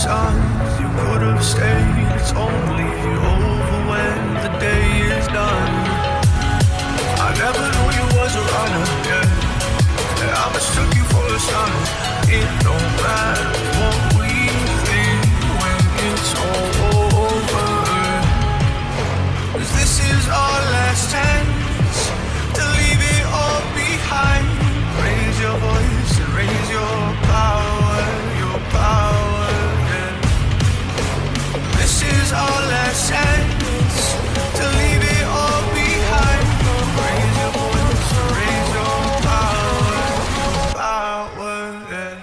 signs you could have stayed. It's only over when the day is done. I never knew you was a runner, yeah. I mistook you for a son. It don't matter what we think when it's all over. 'Cause this is our last chance to leave it all behind. Raise your voice and raise your power, yeah. This is our last chance to leave it all behind. Raise your voice and raise your power, yeah.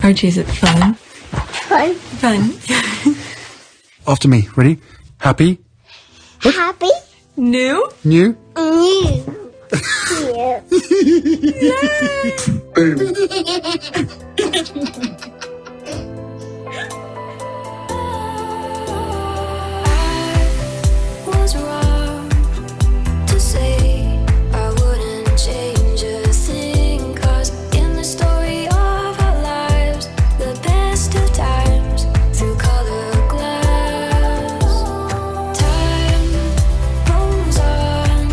Archie, is it fun? Fun. Fun. After me. Ready? Happy? Happy. New? New? New. Boom. Was wrong to say I wouldn't change a thing, 'cause in the story of our lives, the best of times through colored glass, time rolls on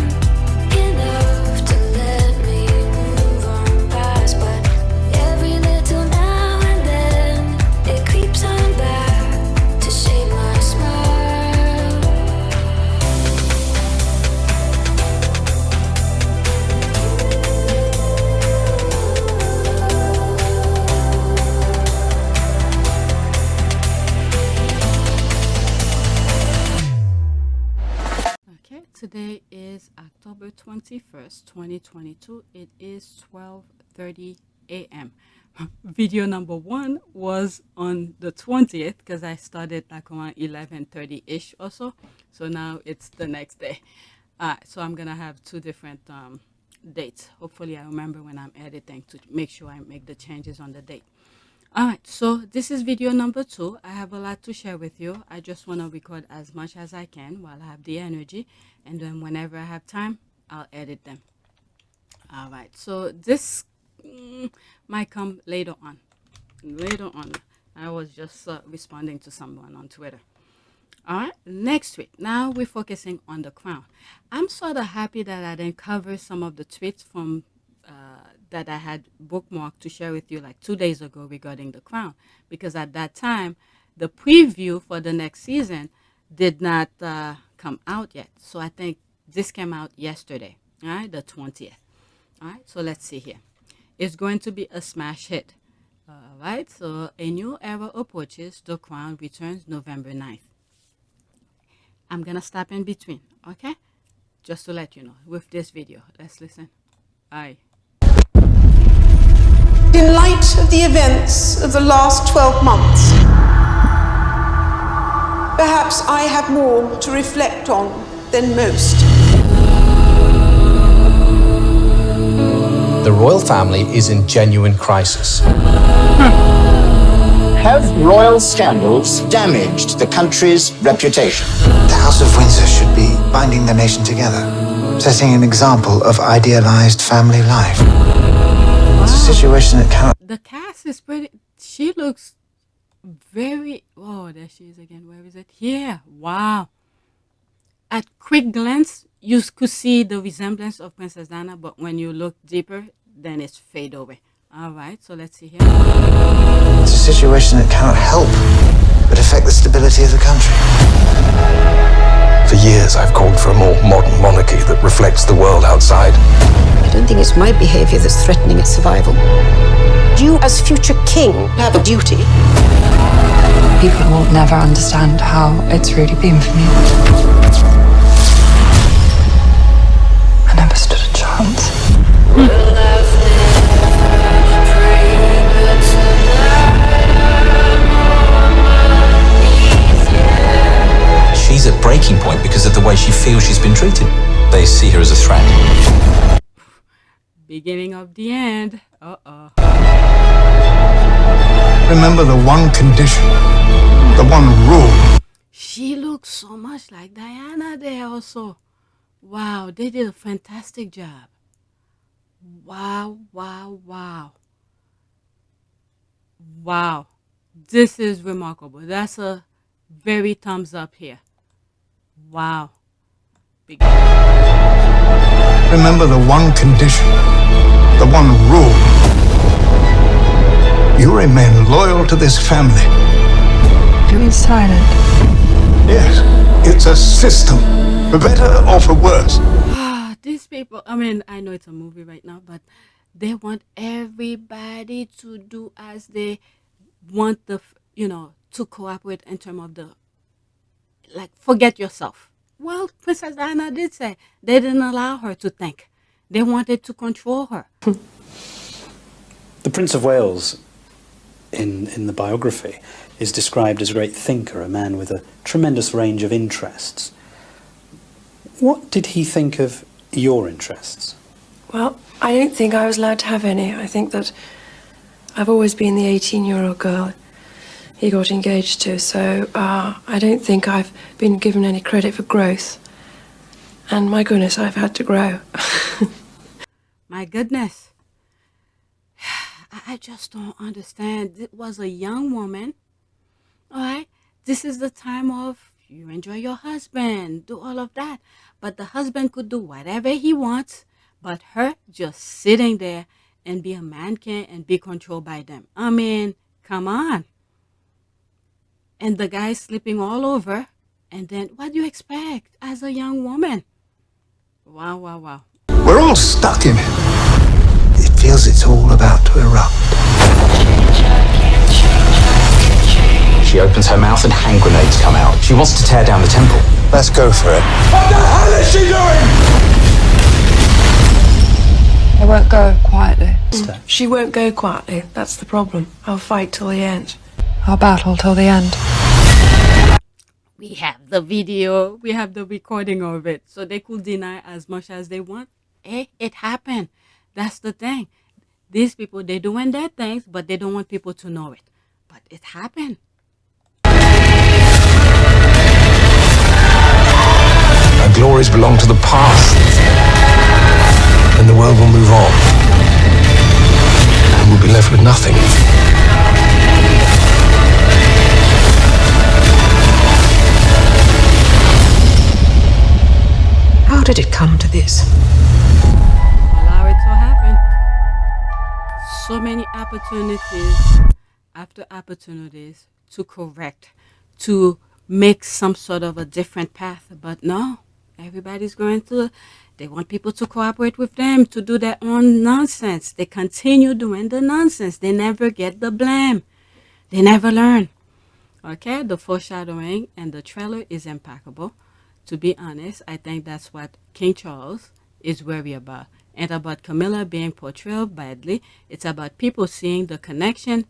enough to let me move on past, but every little now and then it creeps on back to shape my smile. Okay, today is October 21st, 2022. It is 12:30 a.m. Video number one was on the 20th because I started like around 11:30-ish or so. So now it's the next day. So I'm going to have two different dates. Hopefully I remember when I'm editing to make sure I make the changes on the date. All right, so this is video number two. I have a lot to share with you. I just want to record as much as I can while I have the energy, and then whenever I have time, I'll edit them. All right, so this might come later on. Later on, I was just responding to someone on Twitter. All right, next week. Now we're focusing on the Crown. I'm sort of happy that I didn't cover some of the tweets from that I had bookmarked to share with you like 2 days ago regarding the Crown, because at that time the preview for the next season did not come out yet. So I think this came out yesterday, all right, the 20th. All right, so let's see here. It's going to be a smash hit. All right, so a new era approaches. The Crown returns November 9th. I'm going to stop in between, okay? Just to let you know with this video. Let's listen. Aye. In light of the events of the last 12 months, perhaps I have more to reflect on than most. The royal family is in genuine crisis. Have royal scandals damaged the country's reputation? The House of Windsor should be binding the nation together, setting an example of idealized family life. It's a situation that cannot... The cast is pretty... She looks very... Oh, there she is again. Where is it? Here. Wow. At quick glance, you could see the resemblance of Princess Diana, but when you look deeper, then it's fade away. All right, so let's see here. It's a situation that cannot help but affect the stability of the country. For years, I've called for a more modern monarchy that reflects the world outside. I don't think it's my behaviour that's threatening its survival. You, as future king, have a duty. People will never understand how it's really been for me. I never stood a chance. She's at breaking point because of the way she feels she's been treated. They see her as a threat. Beginning of the end. Uh-oh. Remember the one condition, the one rule. She looks so much like Diana there also. Wow, they did a fantastic job. Wow, wow, wow. Wow. This is remarkable. That's a very thumbs up here. Wow. Remember the one condition, the one rule. You remain loyal to this family. You're silent. Yes, it's a system, for better or for worse. These people, I mean, I know it's a movie right now, but they want everybody to do as they want to cooperate in terms of the, like, forget yourself. Well, Princess Diana did say they didn't allow her to think. They wanted to control her. The Prince of Wales, in the biography, is described as a great thinker, a man with a tremendous range of interests. What did he think of your interests? Well, I don't think I was allowed to have any. I think that I've always been the 18-year-old girl he got engaged to, so I don't think I've been given any credit for growth. And my goodness, I've had to grow. My goodness. I just don't understand. It was a young woman. All right. This is the time of you enjoy your husband, do all of that. But the husband could do whatever he wants, but her just sitting there and be a mannequin and be controlled by them. I mean, come on. And the guy sleeping all over. And then what do you expect as a young woman? Wow, wow, wow. We're all stuck in it. It feels it's all about to erupt. She opens her mouth and hand grenades come out. She wants to tear down the temple. Let's go for it. What the hell is she doing? I won't go quietly. She won't go quietly. That's the problem. I'll fight till the end. I'll battle till the end. We have the video, we have the recording of it, so they could deny as much as they want. It happened. That's the thing. These people, they're doing their things, but they don't want people to know it. But it happened. Her glories belong to the past. And the world will move on. And we'll be left with nothing. How did it come to this? Allow it to happen. So many opportunities after opportunities to correct, to make some sort of a different path. But no, everybody's going to, they want people to cooperate with them, to do their own nonsense. They continue doing the nonsense. They never get the blame. They never learn. Okay, the foreshadowing and the trailer is impeccable. To be honest, I think that's what King Charles is worried about. And about Camilla being portrayed badly, it's about people seeing the connection,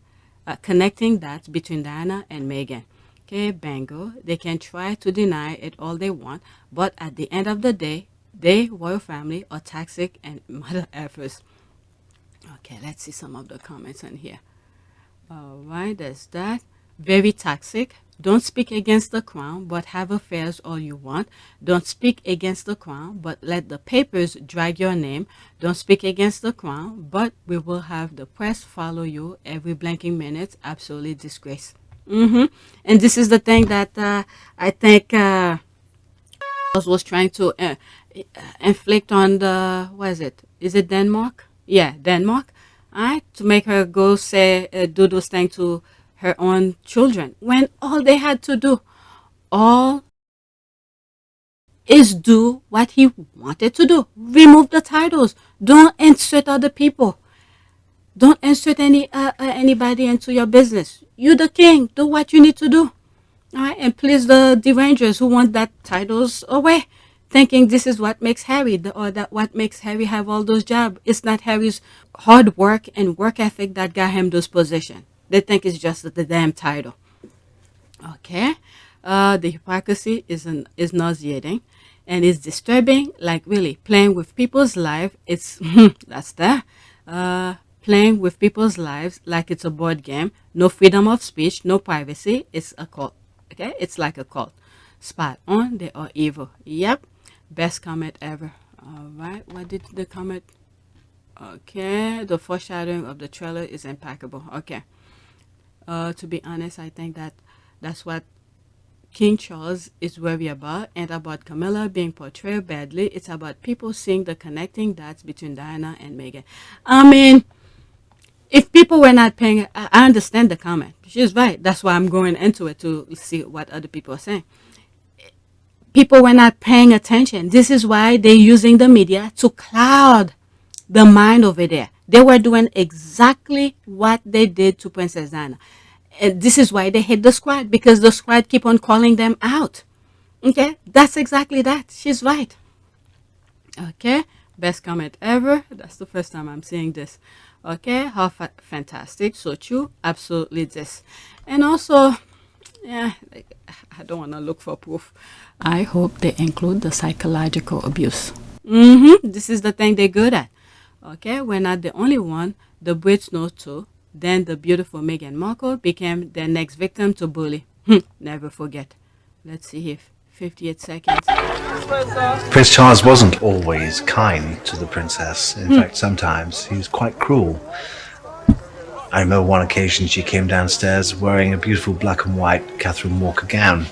connecting that between Diana and Meghan. Okay, bango. They can try to deny it all they want, but at the end of the day, they, royal family, are toxic and mother effers. Okay, let's see some of the comments on here. All right, there's that. Very toxic. Don't speak against the crown, but have affairs all you want. Don't speak against the crown, but let the papers drag your name. Don't speak against the crown, but we will have the press follow you every blinking minute. Absolutely disgrace. And this is the thing that I think was trying to inflict on the, what is it? Is it Denmark? Yeah, Denmark. All right, to make her go say, do those things to her own children, when all they had to do, all is do what he wanted to do. Remove the titles. Don't insert other people. Don't insert anybody into your business. You the king. Do what you need to do. All right, and please the derangers who want that titles away, thinking this is what makes Harry, or that what makes Harry have all those jobs. It's not Harry's hard work and work ethic that got him those positions. They think it's just the damn title. Okay, the hypocrisy is nauseating, and it's disturbing. Like really, playing with people's life. It's that's that. Playing with people's lives like it's a board game. No freedom of speech, no privacy. It's a cult. Okay, it's like a cult. Spot on. They are evil. Yep. Best comment ever. All right. What did the comment? Okay. The foreshadowing of the trailer is impeccable. Okay. To be honest, I think that's what King Charles is worried about, and about Camilla being portrayed badly. It's about people seeing the connecting dots between Diana and Meghan. I mean, if people were not paying, I understand the comment. She's right. That's why I'm going into it, to see what other people are saying. People were not paying attention. This is why they're using the media to cloud the mind over there. They were doing exactly what they did to Princess Diana. And this is why they hate the squad, because the squad keep on calling them out. Okay, that's exactly that. She's right. Okay, best comment ever. That's the first time I'm seeing this. Okay, how fantastic. So true. Absolutely this. And also, yeah, I don't want to look for proof. I hope they include the psychological abuse. This is the thing they're good at. Okay, we're not the only one. The Brits know too. Then the beautiful Meghan Markle became their next victim to bully. Never forget. Let's see here. 58 seconds. Prince Charles wasn't always kind to the princess. In fact, sometimes he was quite cruel. I remember one occasion she came downstairs wearing a beautiful black and white Catherine Walker gown.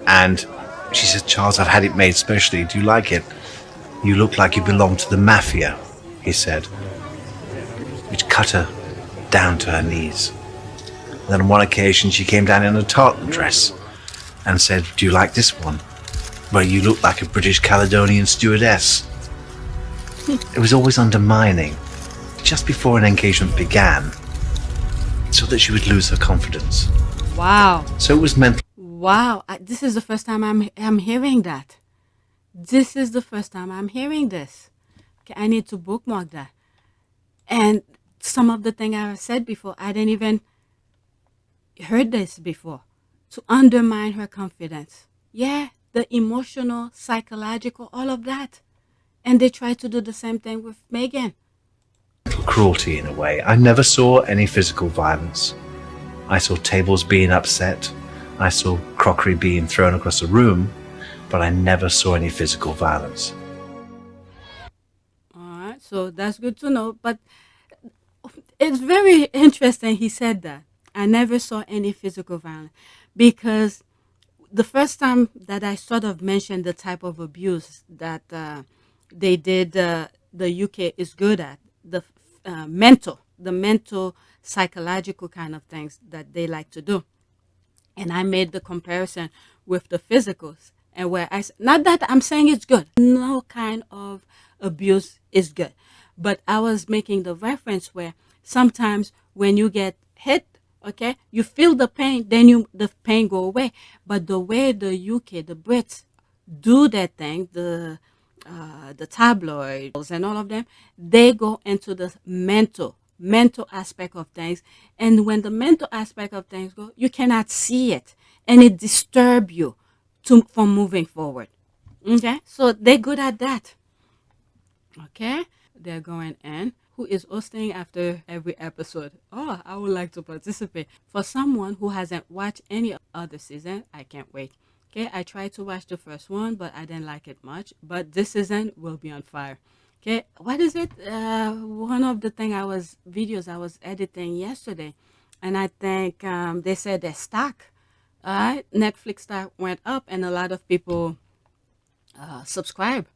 And she said, "Charles, I've had it made specially. Do you like it? You look like you belong to the mafia," he said, which cut her down to her knees. Then on one occasion she came down in a tartan dress and said, "Do you like this one? Well, you look like a British Caledonian stewardess." It was always undermining, just before an engagement began, so that she would lose her confidence. Wow. So it was meant. Wow. This is the first time I'm hearing that. This is the first time I'm hearing this. Okay, I need to bookmark that. And some of the thing I said before, I didn't even heard this before. To undermine her confidence. Yeah, the emotional, psychological, all of that. And they try to do the same thing with Meghan. Cruelty in a way. I never saw any physical violence. I saw tables being upset. I saw crockery being thrown across the room, but I never saw any physical violence. All right, so that's good to know. But it's very interesting he said that. I never saw any physical violence, because the first time that I sort of mentioned the type of abuse that they did, the UK is good at, the mental, psychological kind of things that they like to do. And I made the comparison with the physicals, and where not that I'm saying it's good. No kind of abuse is good. But I was making the reference where sometimes when you get hit, okay, you feel the pain, then the pain go away. But the way the UK, the Brits do that thing, the tabloids and all of them, they go into the mental aspect of things. And when the mental aspect of things go, you cannot see it, and it disturbs you from moving forward. Okay, so they're good at that. Okay, they're going in. Who is hosting after every episode? Oh, I would like to participate. For someone who hasn't watched any other season, I can't wait. Okay, I tried to watch the first one, but I didn't like it much. But this season will be on fire. Okay, what is it? One of the videos I was editing yesterday, and I think they said their stock, Netflix stock went up, and a lot of people subscribe.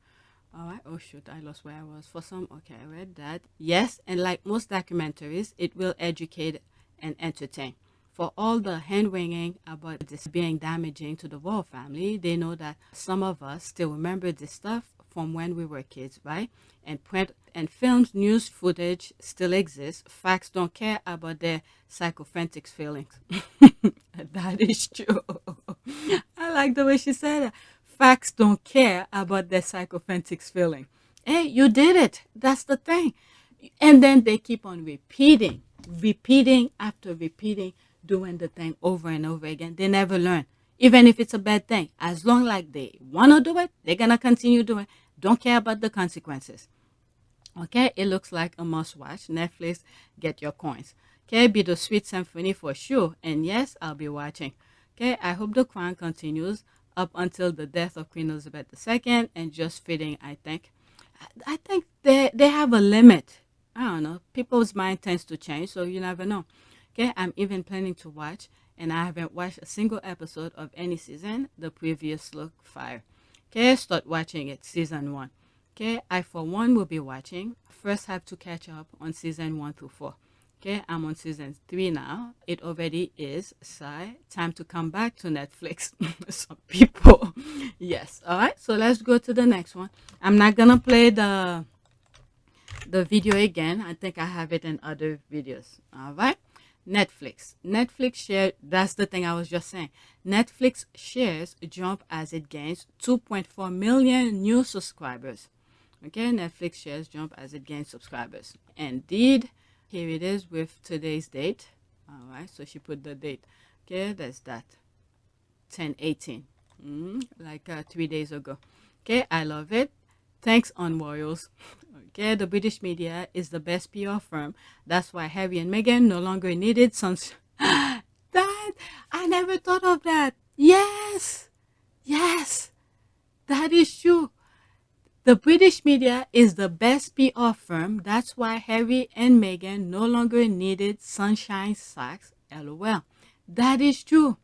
All right. Oh, shoot. I lost where I was. For some, okay, I read that. Yes. And like most documentaries, it will educate and entertain. For all the hand-wringing about this being damaging to the royal family, they know that some of us still remember this stuff from when we were kids, right? And print and films, news footage still exists. Facts don't care about their sycophantic feelings. That is true. I like the way she said it. Facts don't care about their sycophantic feeling. Hey, you did it. That's the thing. And then they keep on repeating after repeating, doing the thing over and over again. They never learn. Even if it's a bad thing, as long like they want to do it, they're going to continue doing it. Don't care about the consequences. Okay, it looks like a must-watch. Netflix, get your coins. Okay, be the sweet symphony for sure. And yes, I'll be watching. Okay, I hope the Crown continues up until the death of Queen Elizabeth II, and just fitting, I think. I think they have a limit. I don't know. People's mind tends to change, so you never know. Okay, I'm even planning to watch, and I haven't watched a single episode of any season. The previous look fire. Okay, start watching it, season 1. Okay, I for one will be watching. First have to catch up on season 1 through 4. Okay, I'm on season 3 now. It already is. Sigh. Time to come back to Netflix. Some people. Yes. All right. So let's go to the next one. I'm not gonna play the video again. I think I have it in other videos. All right. Netflix share. That's the thing I was just saying. Netflix shares jump as it gains 2.4 million new subscribers. Okay, Netflix shares jump as it gains subscribers. Indeed. Here it is with today's date. All right, so she put the date. Okay, that's that. 10/18. Like 3 days ago. Okay, I love it. Thanks on Royals. Okay, the British media is the best PR firm. That's why Harry and Meghan no longer needed sons. That, I never thought of that. Yes, that is true. The British media is the best PR firm. That's why Harry and Meghan no longer needed sunshine socks. LOL. That is true.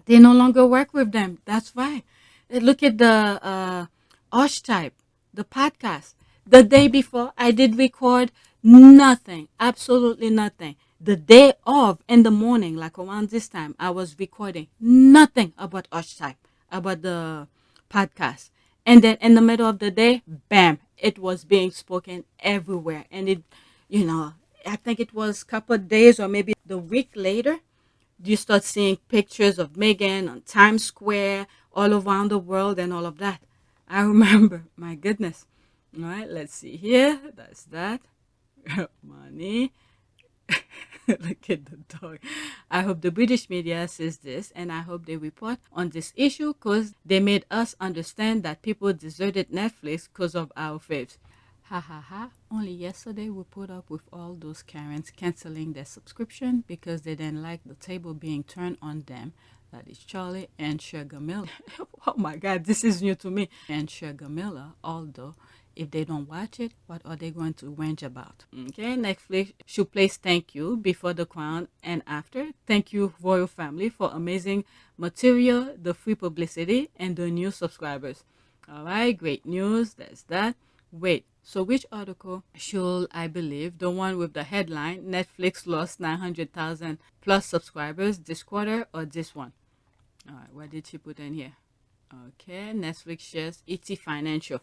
They no longer work with them. That's right. Look at the Archetype, the podcast. The day before, I did record nothing, absolutely nothing. The day of, in the morning, like around this time, I was recording nothing about Archetype, about the podcast. And then in the middle of the day, bam, it was being spoken everywhere. And it, I think it was a couple of days or maybe the week later, you start seeing pictures of Meghan on Times Square, all around the world and all of that. I remember, my goodness. All right, let's see here. That's that. Money. Look at the dog. I hope the British media says this, and I hope they report on this issue because they made us understand that people deserted Netflix because of our faves. Ha ha ha. Only yesterday we put up with all those Karens canceling their subscription because they didn't like the table being turned on them. That is Charlie and Sugar Miller. Oh my God, this is new to me. And Sugar Miller, although if they don't watch it, what are they going to whinge about? Okay, Netflix should place thank you before the Crown and after. Thank you, royal family, for amazing material, the free publicity, and the new subscribers. All right, great news. That's that. Wait, so which article should I believe? The one with the headline, Netflix lost 900,000 plus subscribers this quarter, or this one? All right, what did she put in here? Okay, Netflix shares ET Financial.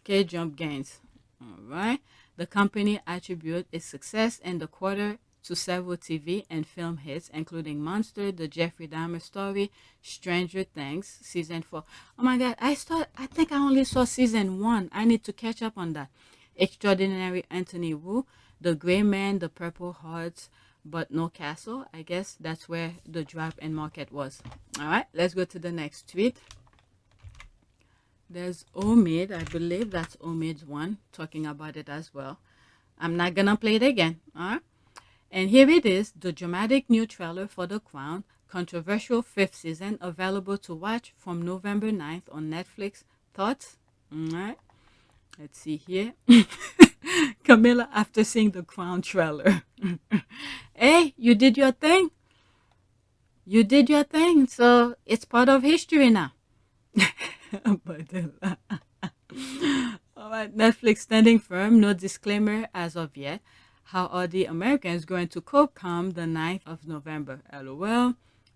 Okay, jump gains. All right. The company attribute its success in the quarter to several TV and film hits, including Monster, The Jeffrey Dahmer Story, Stranger Things, Season 4. Oh my God, I think I only saw Season 1. I need to catch up on that. Extraordinary Anthony Wu, The Gray Man, The Purple Hearts, but no Castle. I guess that's where the drop in market was. All right, let's go to the next tweet. There's Omid, I believe that's Omid's one, talking about it as well. I'm not gonna play it again, all right? And here it is, the dramatic new trailer for The Crown, controversial 5th season, available to watch from November 9th on Netflix. Thoughts? All right, let's see here. Camilla, after seeing The Crown trailer. Hey, you did your thing. You did your thing, so it's part of history now. But All right, Netflix standing firm, no disclaimer as of yet. How are the Americans going to cope come the 9th of November? LOL.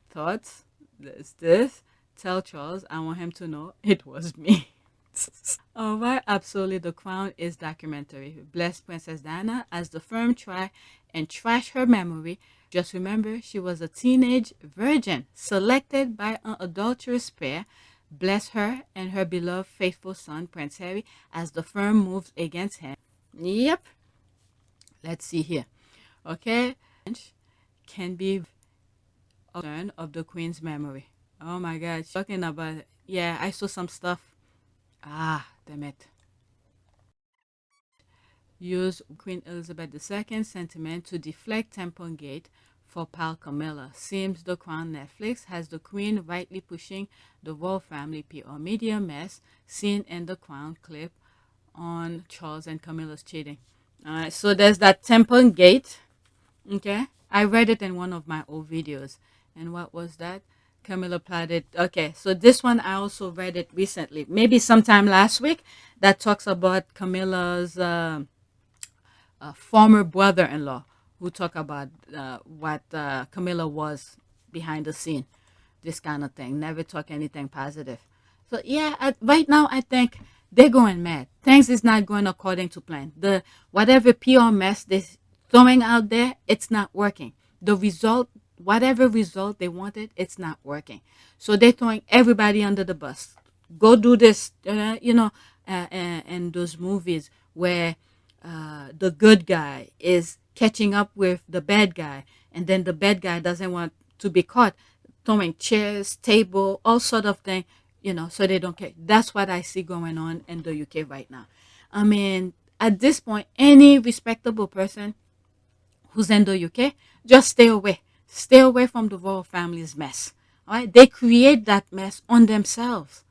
Thoughts? There's this. Tell Charles I want him to know it was me. All right, absolutely. The Crown is documentary. Bless Princess Diana as the firm try and trash her memory. Just remember, she was a teenage virgin selected by an adulterous pair. Bless her and her beloved faithful son, Prince Harry, as the firm moves against him. Yep. Let's see here. Okay. Can be a turn of the Queen's memory. Oh my God. Talking about it. Yeah, I saw some stuff. Ah, damn it. Use Queen Elizabeth II sentiment to deflect Tampon for pal Camilla. Seems the Crown Netflix has the Queen rightly pushing the royal family PR media mess seen in the Crown clip on Charles and Camilla's cheating. Alright, so there's that Tampon Gate. Okay, I read it in one of my old videos. And what was that? Camilla plotted. Okay, so this one I also read it recently, maybe sometime last week, that talks about Camilla's former brother-in-law, who talk about what Camilla was behind the scene, this kind of thing. Never talk anything positive. So yeah, right now I think they're going mad. Things is not going according to plan. The whatever PR mess they're throwing out there, it's not working. The result, whatever result they wanted, it's not working. So they're throwing everybody under the bus. Go do this, in those movies where the good guy is catching up with the bad guy, and then the bad guy doesn't want to be caught, throwing chairs, table, all sort of thing, so they don't care. That's what I see going on in the UK right now. I mean, at this point, any respectable person who's in the UK, just stay away. Stay away from the royal family's mess. All right? They create that mess on themselves.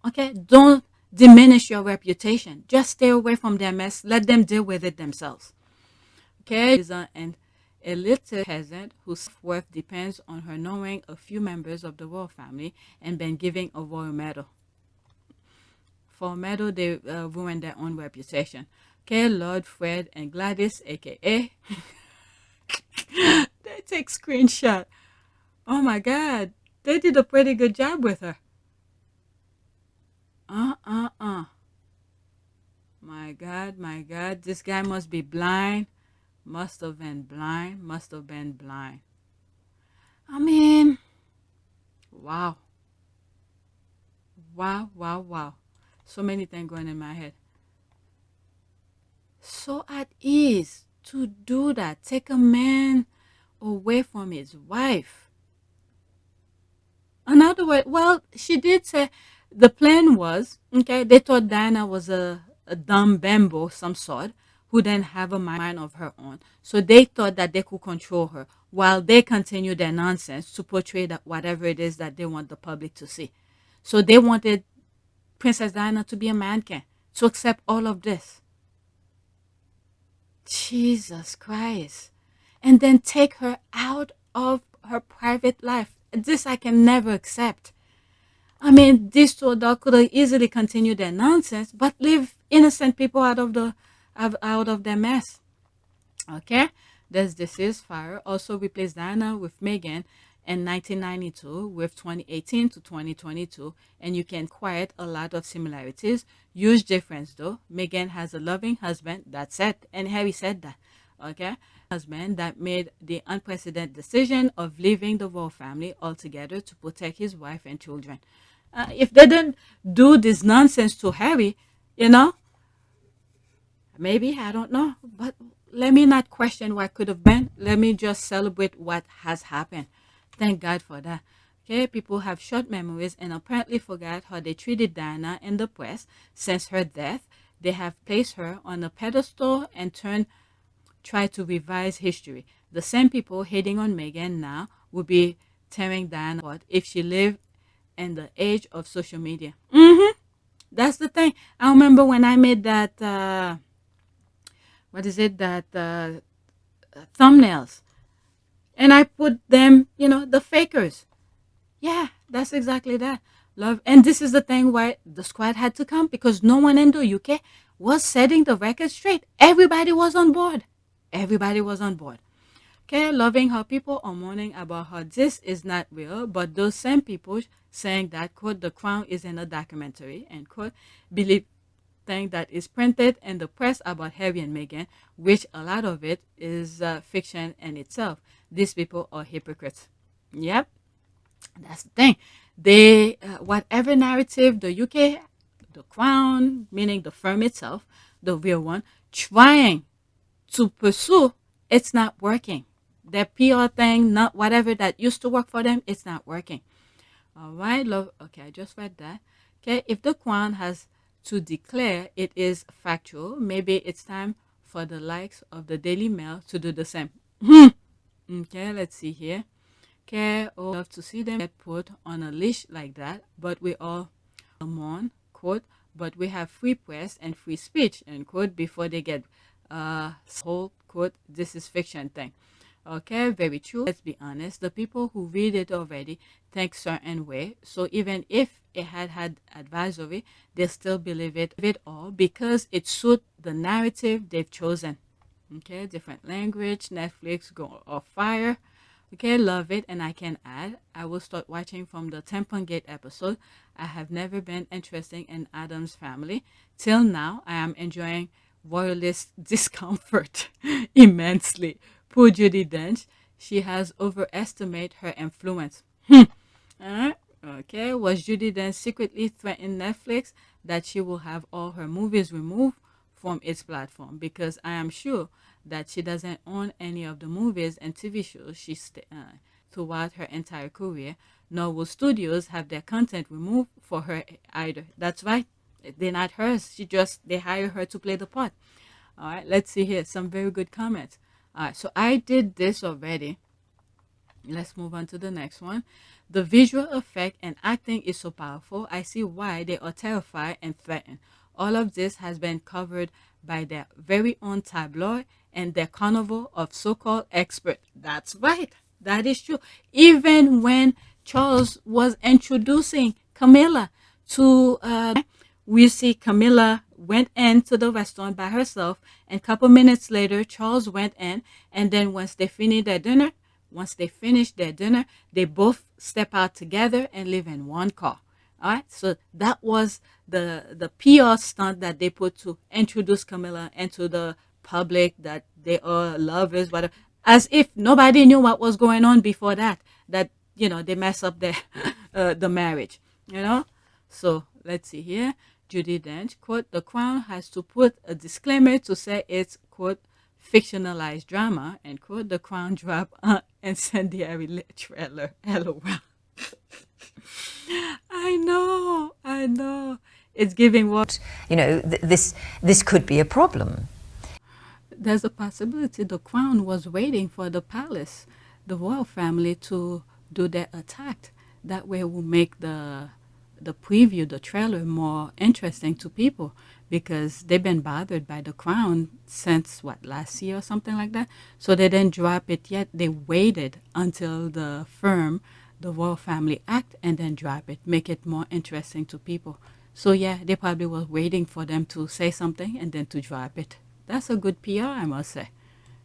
Okay? Don't diminish your reputation. Just stay away from their mess. Let them deal with it themselves. Okay? And a little peasant whose worth depends on her knowing a few members of the royal family and been giving a royal medal. For a medal, they ruin their own reputation. Okay? Lord Fred and Gladys, a.k.a. They take screenshot. Oh my God. They did a pretty good job with her. My God. This guy must be blind. Must have been blind. I mean, wow. So many things going in my head. So at ease to do that. Take a man away from his wife. Another way, well, she did say the plan was, okay, they thought Diana was a dumb bimbo, some sort, who didn't have a mind of her own. So they thought that they could control her while they continue their nonsense to portray that whatever it is that they want the public to see. So they wanted Princess Diana to be a mannequin, to accept all of this. Jesus Christ. And then take her out of her private life. This I can never accept. I mean, these two adults could have easily continued their nonsense, but leave innocent people out of their mess. Okay? There's the ceasefire. Also replaced Diana with Meghan in 1992 with 2018 to 2022, and you can quite a lot of similarities. Huge difference though. Meghan has a loving husband, that's it, and Harry said that. Okay? Husband that made the unprecedented decision of leaving the royal family altogether to protect his wife and children. If they didn't do this nonsense to Harry, maybe, I don't know, but let me not question what could have been. Let me just celebrate what has happened. Thank God for that. Okay, people have short memories and apparently forgot how they treated Diana in the press since her death. They have placed her on a pedestal and try to revise history. The same people hating on Meghan now will be tearing Diana apart if she lived in the age of social media. That's the thing. I remember when I made that, thumbnails. And I put them, the fakers. Yeah, that's exactly that. Love. And this is the thing why the squad had to come, because no one in the UK was setting the record straight. Everybody was on board. Everybody was on board. Okay, loving how people are mourning about how this is not real, but those same people saying that, quote, the Crown is in a documentary, end quote, believe thing that is printed in the press about Harry and Meghan, which a lot of it is fiction in itself. These people are hypocrites. Yep, that's the thing. They, whatever narrative the UK, the Crown, meaning the firm itself, the real one, trying to pursue, it's not working. Their PR thing, not whatever that used to work for them, it's not working. All right, love. Okay, I just read that. Okay, if the Crown has to declare it is factual, maybe it's time for the likes of the Daily Mail to do the same. Okay, let's see here. Okay, oh, love to see them get put on a leash like that, but we all mourn, quote, but we have free press and free speech, end quote, before they get whole, quote, this is fiction thing. Okay, very true. Let's be honest. The people who read it already think certain way. So even if it had advisory, they still believe it all because it suits the narrative they've chosen. Okay, different language. Netflix go off fire. Okay, love it. And I can add, I will start watching from the Tampon Gate episode. I have never been interested in Adam's family. Till now, I am enjoying Royalist discomfort immensely. Poor Judi Dench, she has overestimated her influence. Okay, was Judi Dench secretly threatening Netflix that she will have all her movies removed from its platform? Because I am sure that she doesn't own any of the movies and TV shows throughout her entire career, nor will studios have their content removed for her either. That's right, they're not hers. They hire her to play the part. All right, let's see here, some very good comments. All right, so I did this already. Let's move on to the next one. The visual effect and acting is so powerful. I see why they are terrified and threatened. All of this has been covered by their very own tabloid and their carnival of so-called experts. That's right. That is true. Even when Charles was introducing Camilla to, we see Camilla went into the restaurant by herself, and a couple minutes later, Charles went in, and then once they finished their dinner, they both step out together and live in one car. All right, so that was the PR stunt that they put to introduce Camilla into the public, that they are lovers, whatever, as if nobody knew what was going on before that they mess up the marriage, So let's see here. Judi Dench, quote, the Crown has to put a disclaimer to say it's, quote, fictionalized drama, and quote, the Crown drop incendiary trailer. LOL. I know. It's giving what? This could be a problem. There's a possibility the Crown was waiting for the palace, the royal family, to do their attack. That way will make the preview, the trailer, more interesting to people, because they've been bothered by the Crown since last year or something like that. So they didn't drop it yet. They waited until the royal family act, and then drop it, make it more interesting to people. So yeah, they probably were waiting for them to say something and then to drop it. That's a good PR, I must say.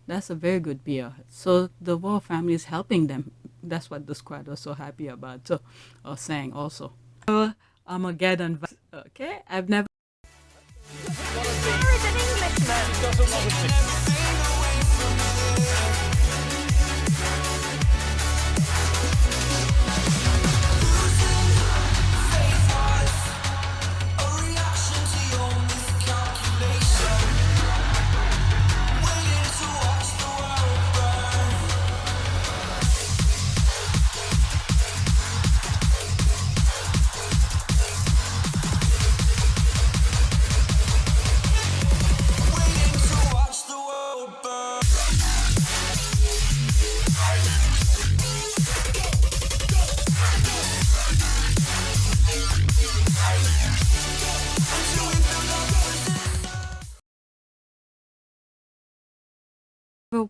That's a very good PR. So the royal family is helping them. That's what the squad was so happy about, or saying also. Armageddon. Okay, I've never.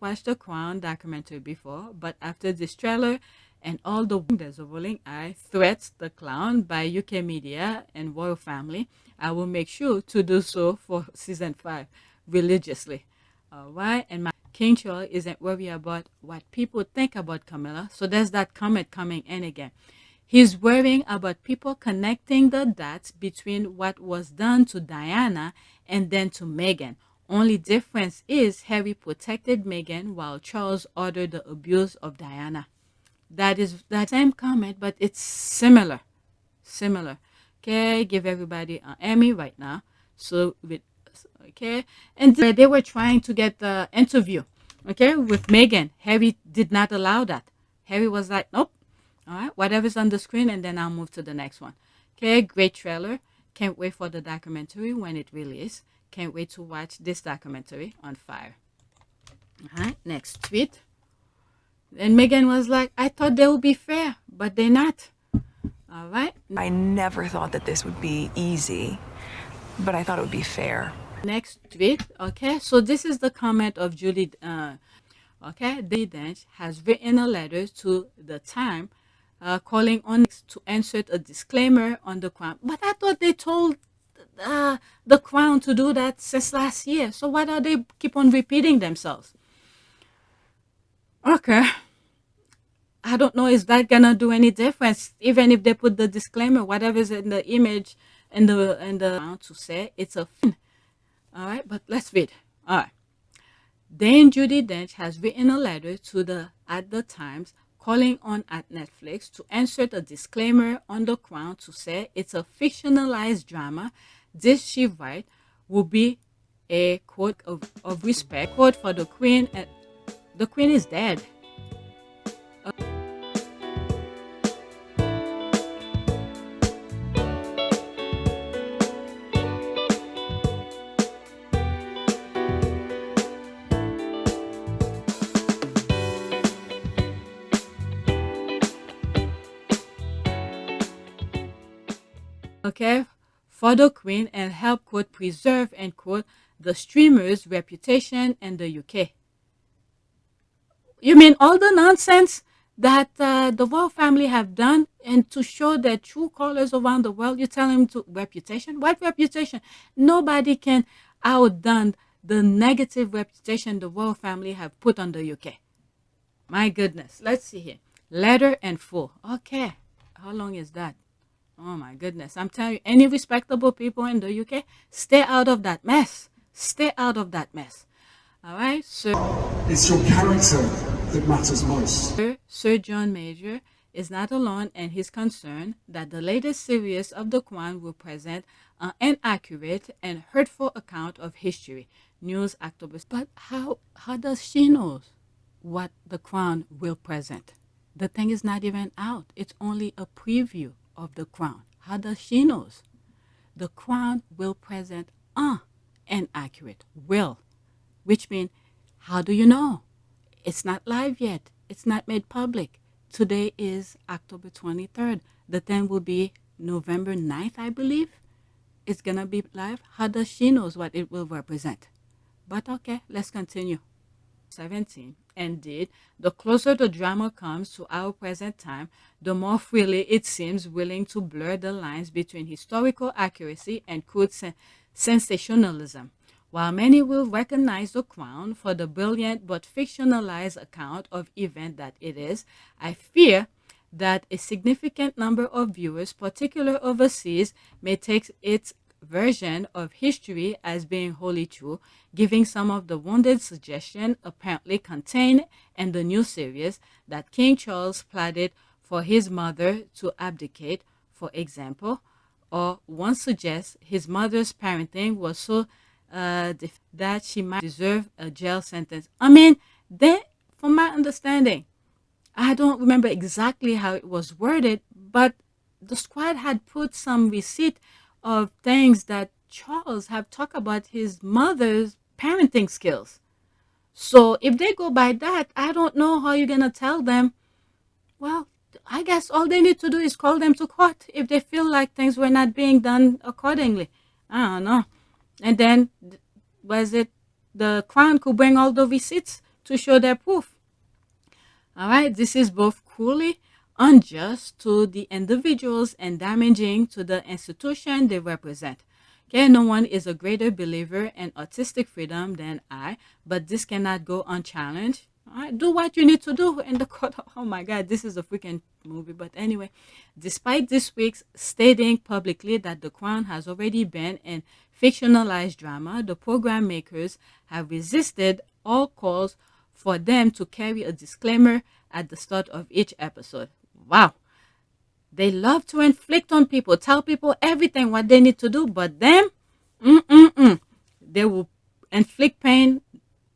Watched the Crown documentary before, but after this trailer and all the there's a rolling eye threats the crown by UK media and royal family. I will make sure to do so for season 5 religiously. All right, and my King Charles isn't worried about what people think about Camilla. So there's that comment coming in again. He's worrying about people connecting the dots between what was done to Diana and then to Meghan. Only difference is Harry protected Meghan while Charles ordered the abuse of Diana. That is that same comment, but it's similar. Similar. Okay, give everybody an Emmy right now. So with okay, and they were trying to get the interview, okay, with Meghan. Harry did not allow that. Harry was like, nope. All right, whatever's on the screen, and then I'll move to the next one. Okay, great trailer. Can't wait for the documentary when it releases. Can't wait to watch this documentary on Fire. All right, next tweet. And Meghan was like, I thought they would be fair, but they're not. All right. I never thought that this would be easy, but I thought it would be fair. Next tweet. Okay, so this is the comment of Judi. Judi Dench has written a letter to the Time, calling on to insert a disclaimer on the Crown. But I thought they told the Crown to do that since last year. So why do they keep on repeating themselves? Okay. I don't know, is that gonna do any difference? Even if they put the disclaimer, whatever's in the image and the to say it's a fin. All right, but let's read. All right. Dame Judi Dench has written a letter to the Times calling on at Netflix to insert a disclaimer on the Crown to say it's a fictionalized drama. This, she writes, will be a quote of respect quote for the Queen, and the Queen is dead. Okay, for the Queen and help quote preserve and quote the streamer's reputation in the UK. You mean all the nonsense that the royal family have done, and to show their true colors around the world, you tell them to reputation? What reputation? Nobody can outdone the negative reputation the royal family have put on the UK. My goodness. Let's see here. Letter and full. Okay. How long is that? Oh my goodness. I'm telling you, any respectable people in the UK, stay out of that mess. Stay out of that mess. All right, Sir. It's your character that matters most. Sir John Major is not alone in his concern that the latest series of The Crown will present an inaccurate and hurtful account of history. News October. But how does she know what The Crown will present? The thing is not even out. It's only a preview of The Crown. How does she know? The Crown will present inaccurate will, which means, how do you know? It's not live yet. It's not made public. Today is October 23rd. The thing will be November 9th, I believe. It's going to be live. How does she know what it will represent? But okay, let's continue. 17. Indeed, the closer the drama comes to our present time, the more freely it seems willing to blur the lines between historical accuracy and crude sensationalism. While many will recognize The Crown for the brilliant but fictionalized account of event that it is, I fear that a significant number of viewers, particularly overseas, may take its version of history as being wholly true, giving some of the wounded suggestion apparently contained in the new series that King Charles plotted for his mother to abdicate, for example, or one suggests his mother's parenting was so that she might deserve a jail sentence. I mean, then, from my understanding, I don't remember exactly how it was worded, but the squad had put some receipt of things that Charles have talked about his mother's parenting skills. So if they go by that, I don't know how you're going to tell them. Well, I guess all they need to do is call them to court if they feel like things were not being done accordingly. I don't know. And then, was it the Crown could bring all the receipts to show their proof? All right, this is both cruelly unjust to the individuals and damaging to the institution they represent. Okay, no one is a greater believer in artistic freedom than I, but this cannot go unchallenged. All right, do what you need to do in the court. Oh my God, this is a freaking movie. But anyway, despite this week's stating publicly that The Crown has already been in fictionalized drama, the program makers have resisted all calls for them to carry a disclaimer at the start of each episode. Wow. They love to inflict on people, tell people everything what they need to do, but them, they will inflict pain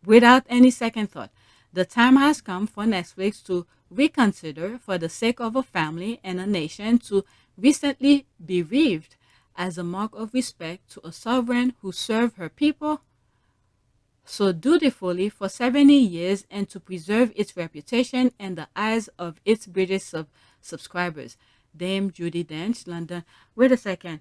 without any second thought. The time has come for Netflix to reconsider, for the sake of a family and a nation to recently bereaved, as a mark of respect to a sovereign who served her people so dutifully for 70 years and to preserve its reputation in the eyes of its British subscribers. Dame Judi Dench, London. Wait a second.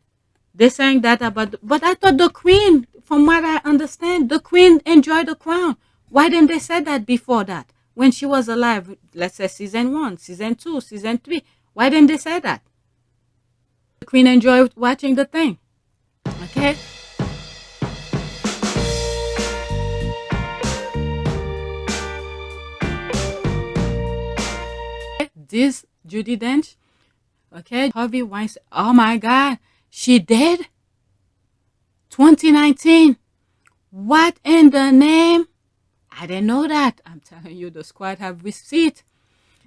They're saying that about... But I thought the Queen, from what I understand, the Queen enjoyed the crown. Why didn't they say that before that? When she was alive, let's say season 1, season 2, season 3. Why didn't they say that? The Queen enjoyed watching the thing. Okay? This Judi Dench, okay, Harvey Weinstein. Oh my God, she did? 2019. What in the name? I didn't know that. I'm telling you, the squad have receipt.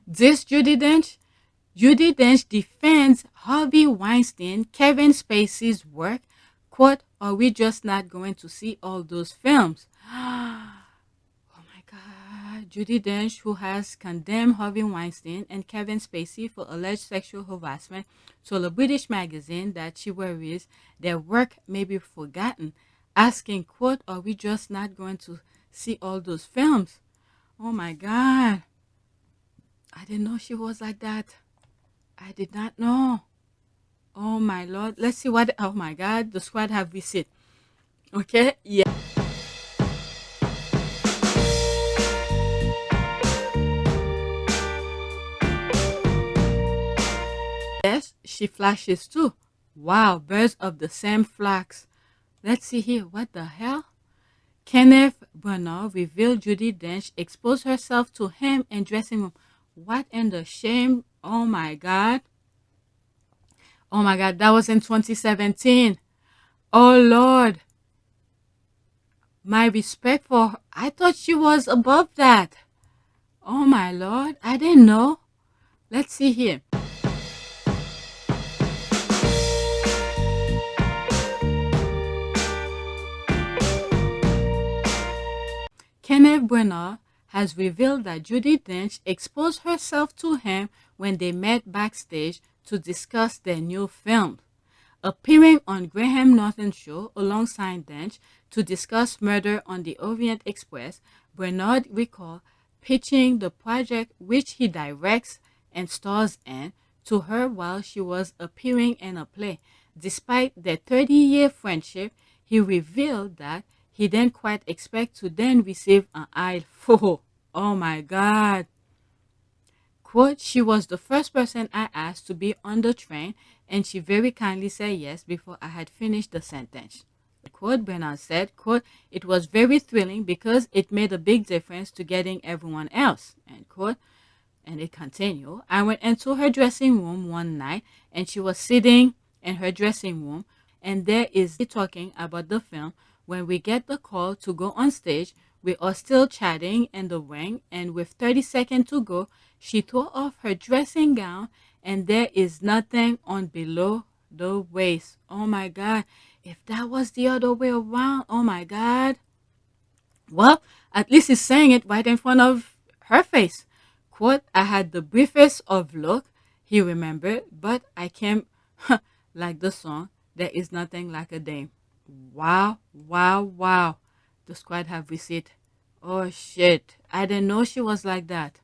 This Judi Dench defends Harvey Weinstein, Kevin Spacey's work. Quote, are we just not going to see all those films? Judi Dench, who has condemned Harvey Weinstein and Kevin Spacey for alleged sexual harassment, told a British magazine that she worries their work may be forgotten, asking, quote, are we just not going to see all those films? Oh my God. I didn't know she was like that. I did not know. Oh my Lord. Let's see what... Oh my God. The squad have receipt. Okay? Yeah. Yes, she flashes too. Wow, birds of the same flocks. Let's see here. What the hell? Kenneth Branagh revealed Judi Dench exposed herself to him in dressing room. What in the shame? Oh my God. Oh my God, that was in 2017. Oh Lord. My respect for her. I thought she was above that. Oh my Lord, I didn't know. Let's see here. Kenneth Branagh has revealed that Judi Dench exposed herself to him when they met backstage to discuss their new film. Appearing on Graham Norton's show alongside Dench to discuss Murder on the Orient Express, Branagh recalled pitching the project, which he directs and stars in, to her while she was appearing in a play. Despite their 30-year friendship, he revealed that he didn't quite expect to then receive an eyeful. Oh my God. Quote, she was the first person I asked to be on the train, and she very kindly said yes before I had finished the sentence. Quote, Bernard said, quote, it was very thrilling because it made a big difference to getting everyone else, end quote. And it continued, I went into her dressing room one night, and she was sitting in her dressing room, and there is talking about the film. When we get the call to go on stage, we are still chatting in the ring, and with 30 seconds to go, she tore off her dressing gown, and there is nothing on below the waist. Oh my God. If that was the other way around, oh my God. Well, at least he's saying it right in front of her face. Quote, I had the briefest of look, he remembered, but I came like the song, there is nothing like a dame. Wow, wow, wow. The squad have receipt. Oh shit. I didn't know she was like that.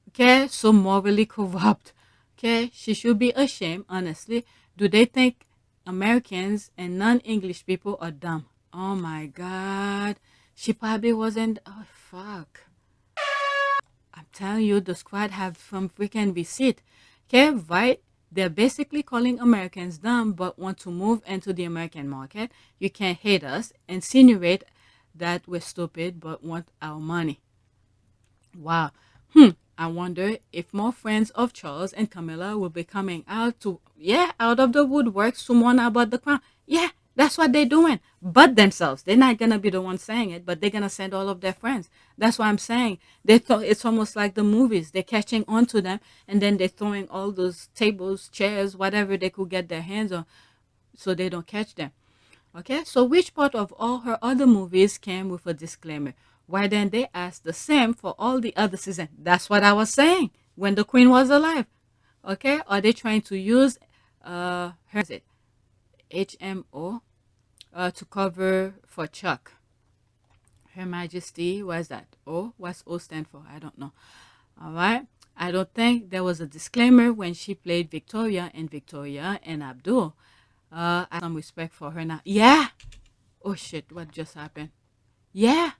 Okay, so morally corrupt. Okay, she should be ashamed, honestly. Do they think Americans and non-English people are dumb? Oh my God. She probably wasn't. Oh fuck. I'm telling you, the squad have some freaking receipt. Okay, right? They're basically calling Americans dumb but want to move into the American market. You can't hate us, insinuate that we're stupid but want our money. Wow. I wonder if more friends of Charles and Camilla will be coming out to, out of the woodwork someone about the crown. Yeah, that's what they're doing. But themselves. They're not going to be the ones saying it, but they're going to send all of their friends. That's what I'm saying. They thought it's almost like the movies. They're catching on to them, and then they're throwing all those tables, chairs, whatever they could get their hands on so they don't catch them. Okay, so which part of all her other movies came with a disclaimer? Why didn't they ask the same for all the other seasons? That's what I was saying when the queen was alive. Okay, are they trying to use her HMO to cover for Chuck? Her Majesty, what's that? O? What's O stand for? I don't know. All right. I don't think there was a disclaimer when she played Victoria and Abdul. I have some respect for her now. Yeah. Oh shit, what just happened? Yeah.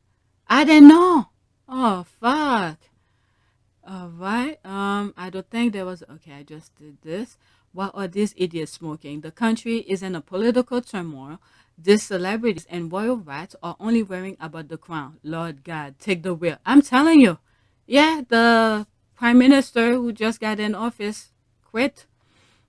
I didn't know. Oh fuck. All right. I don't think there was. Okay, I just did this. What are these idiots smoking? The country is in a political turmoil. These celebrities and royal rats are only worrying about the crown. Lord God, take the wheel. I'm telling you. Yeah, the prime minister who just got in office quit.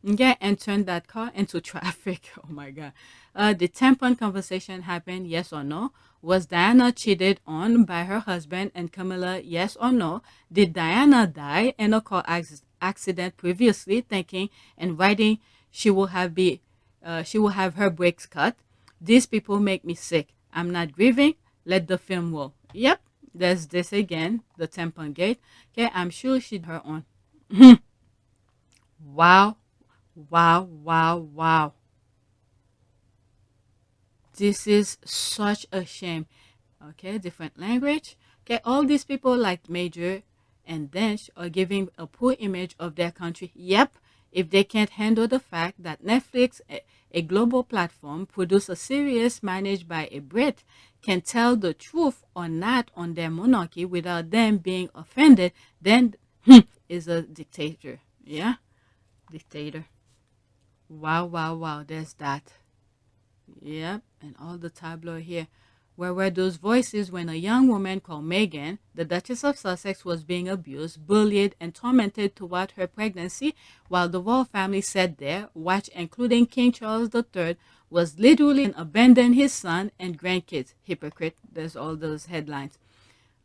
Yeah, and turned that car into traffic. Oh my God. The tampon conversation happened, yes or no? Was Diana cheated on by her husband and Camilla, yes or no? Did Diana die in a car accident previously, thinking and writing she will have her brakes cut? These people make me sick. I'm not grieving. Let the film roll. Yep, there's this again, the tampon gate. Okay, I'm sure she did her own. Wow. Wow, wow, wow. This is such a shame. Okay, different language. Okay, all these people like Major and Dench are giving a poor image of their country. Yep, if they can't handle the fact that Netflix, a global platform, produce a series managed by a Brit, can tell the truth or not on their monarchy without them being offended, then is a dictator. Yeah, dictator. Wow, wow, wow, there's that. Yep, and all the tableau here. Where were those voices when a young woman called Meghan, the Duchess of Sussex, was being abused, bullied, and tormented throughout her pregnancy, while the royal family sat there, watched, including King Charles III, was literally abandoned his son and grandkids. Hypocrite. There's all those headlines.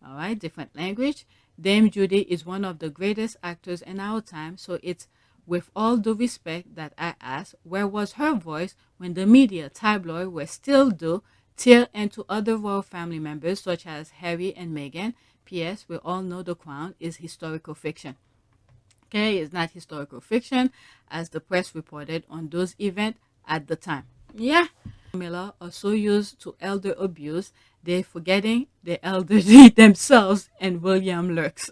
All right, different language. Dame Judi is one of the greatest actors in our time, so it's with all due respect that I ask, where was her voice when the media tabloid were still do tear into other royal family members such as Harry and Meghan? P.S. We all know the crown is historical fiction. Okay, it's not historical fiction as the press reported on those events at the time. Yeah, Camilla are so used to elder abuse, they're forgetting the elderly themselves, and William lurks.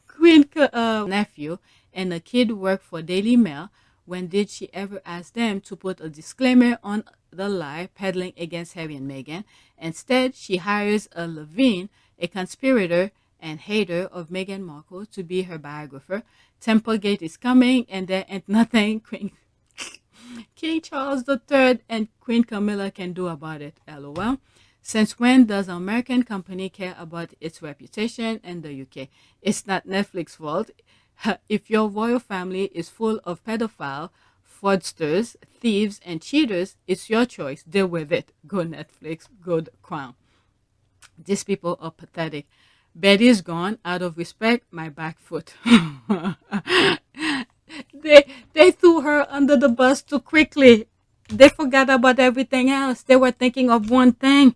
Queen nephew and a kid work for Daily Mail. When did she ever ask them to put a disclaimer on the lie peddling against Harry and Meghan? Instead, she hires a Levine, a conspirator and hater of Meghan Markle, to be her biographer. Templegate is coming, and there ain't nothing King Charles III and Queen Camilla can do about it. LOL. Since when does an American company care about its reputation in the UK? It's not Netflix's fault. If your royal family is full of pedophiles, fraudsters, thieves, and cheaters, it's your choice. Deal with it. Go Netflix, go the Crown. These people are pathetic. Betty's gone. Out of respect, my back foot. They threw her under the bus too quickly. They forgot about everything else. They were thinking of one thing.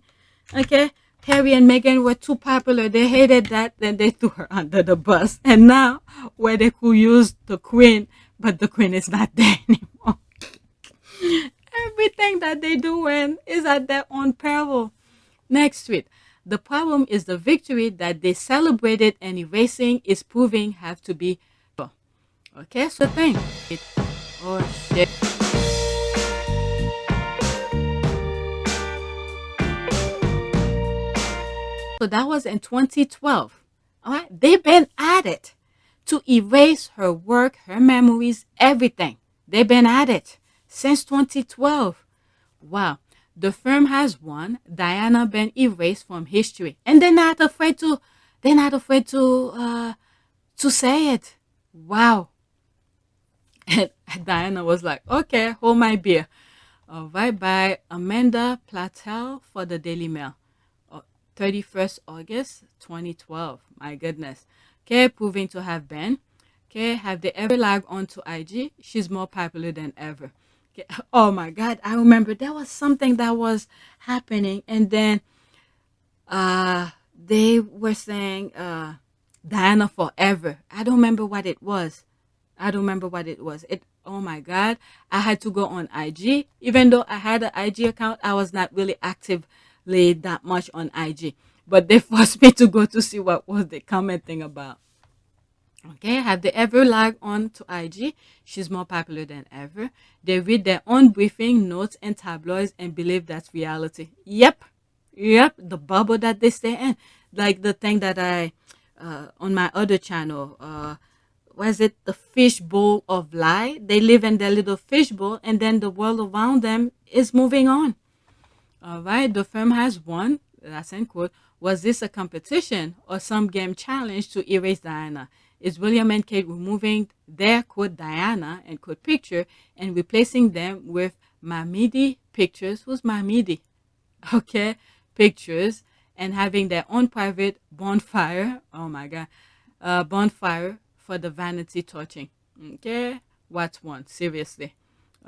Okay, Harry and Meghan were too popular. They hated that. Then they threw her under the bus. And now, where they could use the queen, but the queen is not there anymore. Everything that they doing is at their own peril. Next tweet. The problem is the victory that they celebrated and erasing is proving have to be. Okay, so the thing. Oh shit. So that was in 2012. All right, they've been at it to erase her work, her memories, everything. They've been at it since 2012. Wow. The firm has won. Diana been erased from history, and they're not afraid to. They're not afraid to say it. Wow. And Diana was like, "Okay, hold my beer." All right, by Amanda Platel for the Daily Mail, 31st August 2012. My goodness. Okay, proving to have been. Okay, have they ever logged onto IG? She's more popular than ever. Oh my God, I remember there was something that was happening, and then they were saying Diana forever. I don't remember what it was. Oh my God, I had to go on IG. Even though I had an IG account, I was not really actively that much on IG. But they forced me to go to see what was they commenting about. Okay, have they ever logged on to IG? She's more popular than ever. They read their own briefing notes and tabloids and believe that's reality. Yep, the bubble that they stay in. Like the thing that I, on my other channel, was it the fishbowl of lie? They live in their little fishbowl, and then the world around them is moving on. All right, the firm has won. That's in quote. Was this a competition or some game challenge to erase Diana? Is William and Kate removing their quote Diana and quote picture and replacing them with Mamidi pictures? Who's Mamidi? Okay, pictures, and having their own private bonfire. Oh my God, bonfire for the vanity touching. Okay, what's one? Seriously.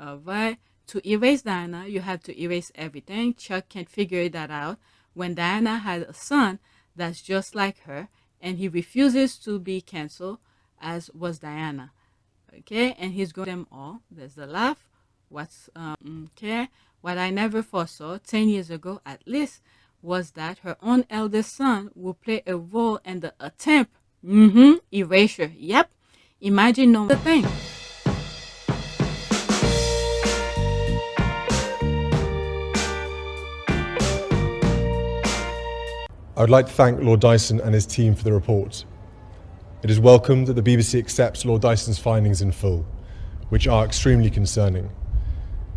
All right. To erase Diana, you have to erase everything. Chuck can't figure that out. When Diana had a son that's just like her, and he refuses to be canceled, as was Diana. Okay, and he's going them all. There's the laugh. Okay, what I never foresaw 10 years ago at least was that her own eldest son will play a role in the attempt. Erasure. Yep. Imagine no thing. I would like to thank Lord Dyson and his team for the report. It is welcome that the BBC accepts Lord Dyson's findings in full, which are extremely concerning.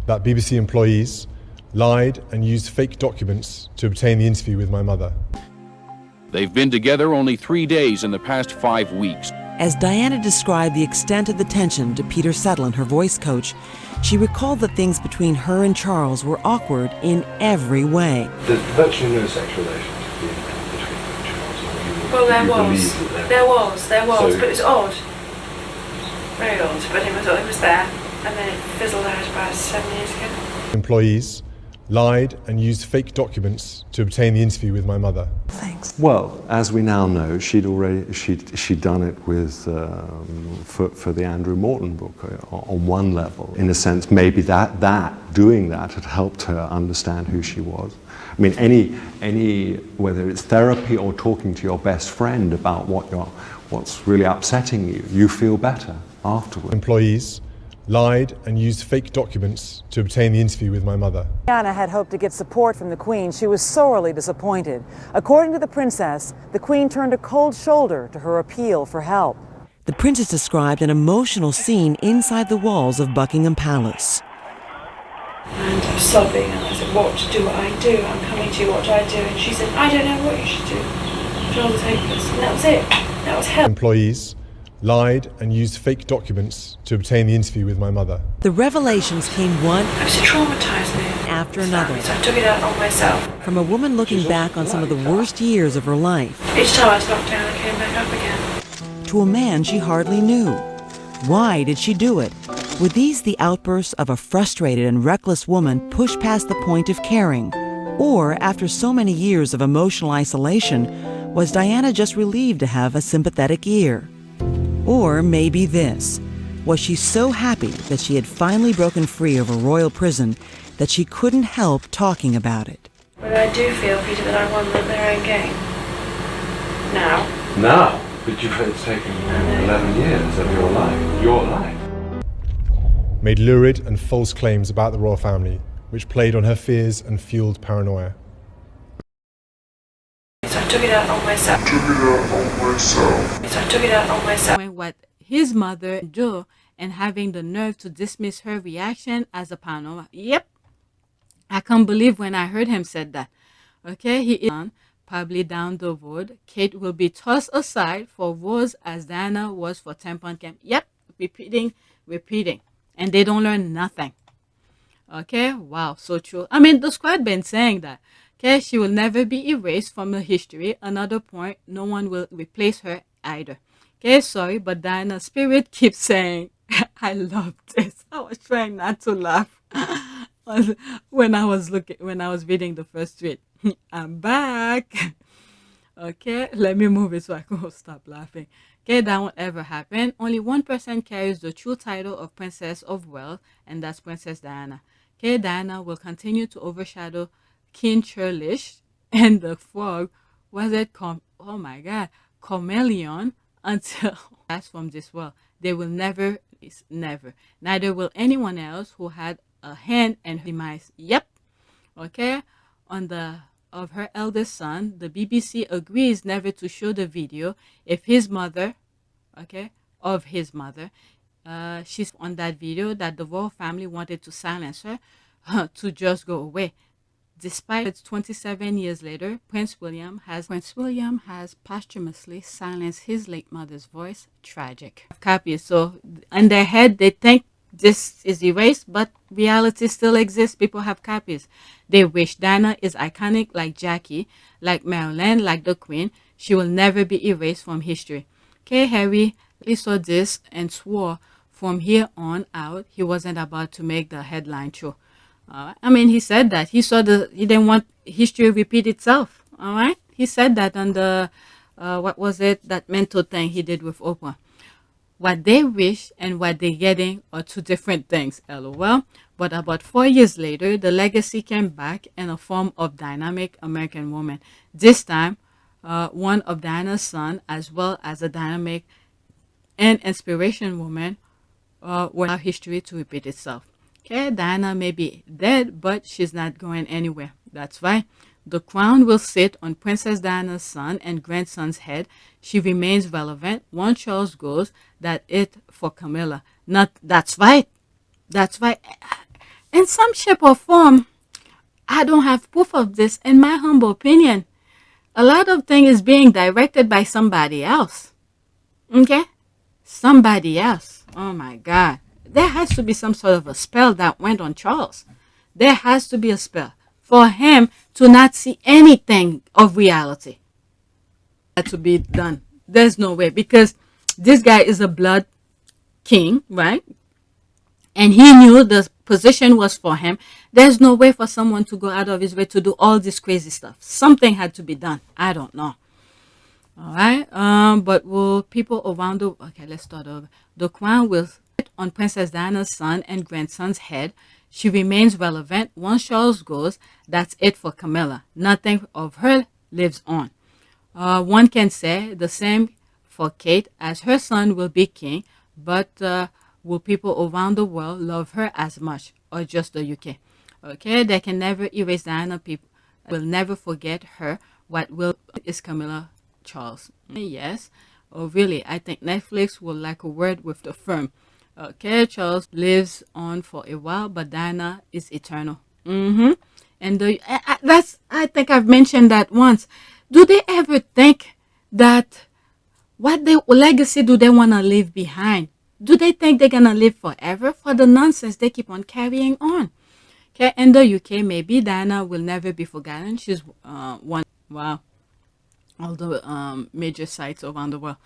That BBC employees lied and used fake documents to obtain the interview with my mother. They've been together only 3 days in the past 5 weeks. As Diana described the extent of the tension to Peter Settland, her voice coach, she recalled that things between her and Charles were awkward in every way. There's virtually no sexual relations. Well, there was, So, but it's odd. Very odd, but it was there, and then it fizzled out about 7 years ago. Employees lied and used fake documents to obtain the interview with my mother. Thanks. Well, as we now know, she'd done it with for the Andrew Morton book on one level. In a sense, maybe doing that had helped her understand who she was. I mean, any whether it's therapy or talking to your best friend about what's really upsetting you, you feel better afterwards. Employees lied and used fake documents to obtain the interview with my mother. Diana had hoped to get support from the Queen. She was sorely disappointed. According to the Princess, the Queen turned a cold shoulder to her appeal for help. The Princess described an emotional scene inside the walls of Buckingham Palace. And I was sobbing, and I said, what do I do? I'm coming to you, what do I do? And she said, I don't know what you should do. Charles was hopeless, and that was it. That was help. Employees lied and used fake documents to obtain the interview with my mother. The revelations came one I was traumatised me. after another. So I took it out on myself. From a woman looking back on some of the worst years of her life. Each time I was knocked down, I came back up again. To a man she hardly knew. Why did she do it? Were these the outbursts of a frustrated and reckless woman pushed past the point of caring? Or, after so many years of emotional isolation, was Diana just relieved to have a sympathetic ear? Or maybe this. Was she so happy that she had finally broken free of a royal prison that she couldn't help talking about it? But I do feel, Peter, that I won their own game. Now? Now? But it's taken 11 years of your life. Made lurid and false claims about the royal family, which played on her fears and fueled paranoia. So I took it out on myself. I took it out on myself. When what his mother do and having the nerve to dismiss her reaction as a paranormal. Yep. I can't believe when I heard him said that. Okay, he is probably down the road. Kate will be tossed aside for Rose as Diana was for tampon camp. Yep, repeating. And they don't learn nothing. Okay, wow, so true. I mean, the squad been saying that. Okay, she will never be erased from the history. Another point, no one will replace her either. Okay, sorry, but Diana's spirit keeps saying, I love this. I was trying not to laugh when I was reading the first tweet. I'm back. Okay, let me move it so I can stop laughing. Okay, that won't ever happen. Only one person carries the true title of Princess of Wales, and that's Princess Diana. Okay, Diana will continue to overshadow King Charles and the frog. Was it oh my God, chameleon until that's from this world. They will never. Neither will anyone else who had a hand in her demise. Yep. Okay. On the of her eldest son, the BBC agrees never to show the video if his mother, of his mother, she's on that video that the royal family wanted to silence her, to just go away. Despite it's 27 years later, Prince William has posthumously silenced his late mother's voice. Tragic. Copies. So in their head, they think this is erased, but reality still exists. People have copies. They wish Diana is iconic like Jackie, like Marilyn, like the Queen. She will never be erased from history. Okay, Harry saw this and swore from here on out he wasn't about to make the headline show. I mean, he said that he didn't want history to repeat itself. All right, he said that on the what was it, that mental thing he did with Oprah. What they wish and what they're getting are two different things, lol. But about 4 years later, the legacy came back in a form of dynamic American woman. This time, one of Diana's son, as well as a dynamic and inspiration woman, will allow history to repeat itself. Okay, Diana may be dead, but she's not going anywhere. That's right. The crown will sit on Princess Diana's son and grandson's head. She remains relevant. Once Charles goes, that's it for Camilla. That's right. That's right. In some shape or form, I don't have proof of this. In my humble opinion, a lot of things is being directed by somebody else. Okay? Somebody else. Oh my God. There has to be some sort of a spell that went on Charles. There has to be a spell for him to not see anything of reality. That to be done. There's no way, because this guy is a blood king, right? And he knew the position was for him. There's no way for someone to go out of his way to do all this crazy stuff. Something had to be done. I don't know. All right. But will people around the... Okay, let's start over. The crown will sit on Princess Diana's son and grandson's head. She remains relevant. Once Charles goes, that's it for Camilla. Nothing of her lives on. One can say the same for Kate, as her son will be king, but will people around the world love her as much, or just the UK? Okay, they can never erase Diana. People will never forget her. What will is Camilla Charles? Yes. Oh, really? I think Netflix will like a word with the firm. Okay, Charles lives on for a while, but Diana is eternal. And I think I've mentioned that once. Do they ever think that what legacy do they want to leave behind? Do they think they're going to live forever for the nonsense they keep on carrying on? Okay, in the UK, maybe Diana will never be forgotten. She's one, wow, all the major sites around the world.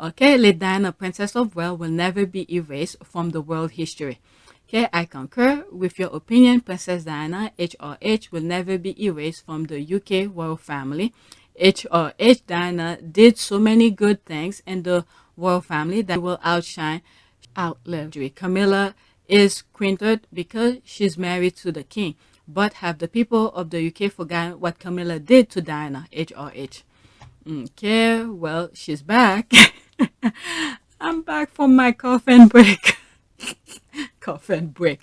Okay, Lady Diana, Princess of Wales, will never be erased from the world history. Okay, I concur with your opinion. Princess Diana, HRH, will never be erased from the UK royal family. HRH, Diana did so many good things in the royal family that will outlive. Camilla is Queen because she's married to the king. But have the people of the UK forgotten what Camilla did to Diana, HRH? Okay, well, she's back. I'm back from my coffin break. Coffin break.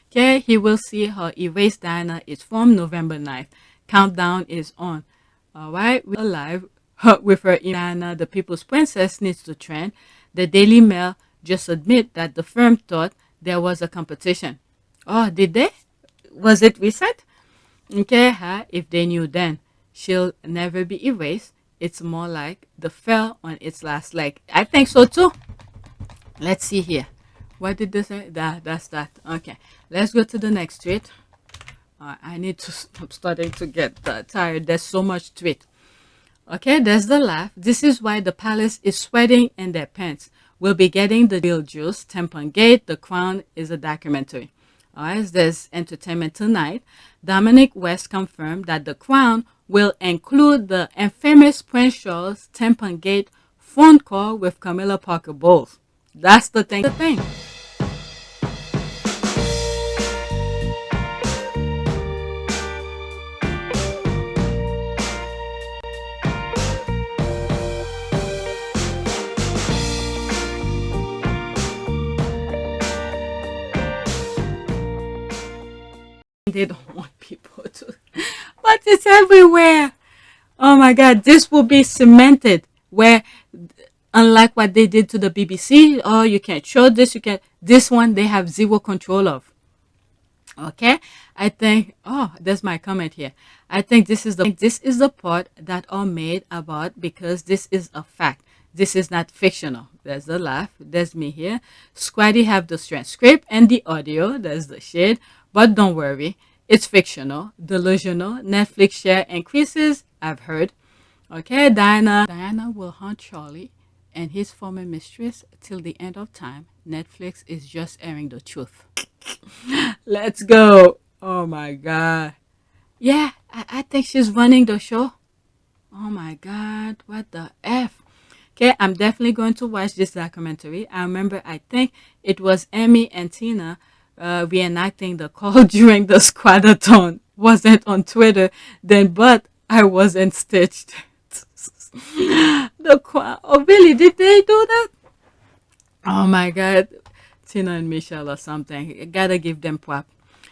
Okay, he will see her erase Diana is from November 9th. Countdown is on. All right, we're alive with her. Diana, the people's princess, needs to trend. The Daily Mail just admit that the firm thought there was a competition. Oh, did they? Was it recent? Okay, if they knew then, she'll never be erased. It's more like the fell on its last leg. I think so too. Let's see here. What did they say? That's that. Okay, let's go to the next tweet. I need to stop starting to get tired. There's so much tweet. Okay, there's the laugh. This is why the palace is sweating in their pants. We'll be getting the real juice. Tampon Gate, The Crown is a documentary. Alright, there's entertainment tonight. Dominic West confirmed that The Crown will include the infamous Prince Charles Tampon Gate phone call with Camilla Parker Bowles. That's the thing. They don't want people to, but it's everywhere. Oh my God, this will be cemented where, unlike what they did to the BBC, oh, you can't show this, you can't, this one they have zero control of. Okay, I think, oh, there's my comment here. I think this is the part that are made about, because this is a fact. This is not fictional. There's the laugh. There's me here. Squaddy have the transcript and the audio. There's the shade. But don't worry. It's fictional. Delusional. Netflix share increases. I've heard. Okay, Diana will haunt Charlie and his former mistress till the end of time. Netflix is just airing the truth. Let's go. Oh my God. Yeah, I think she's running the show. Oh my God. What the F? Okay, I'm definitely going to watch this documentary. I remember, I think it was Amy and Tina reenacting the call during the squadathon. Wasn't on Twitter then, but I wasn't stitched. Oh, really? Did they do that? Oh my God. Tina and Michelle or something. I gotta give them prop.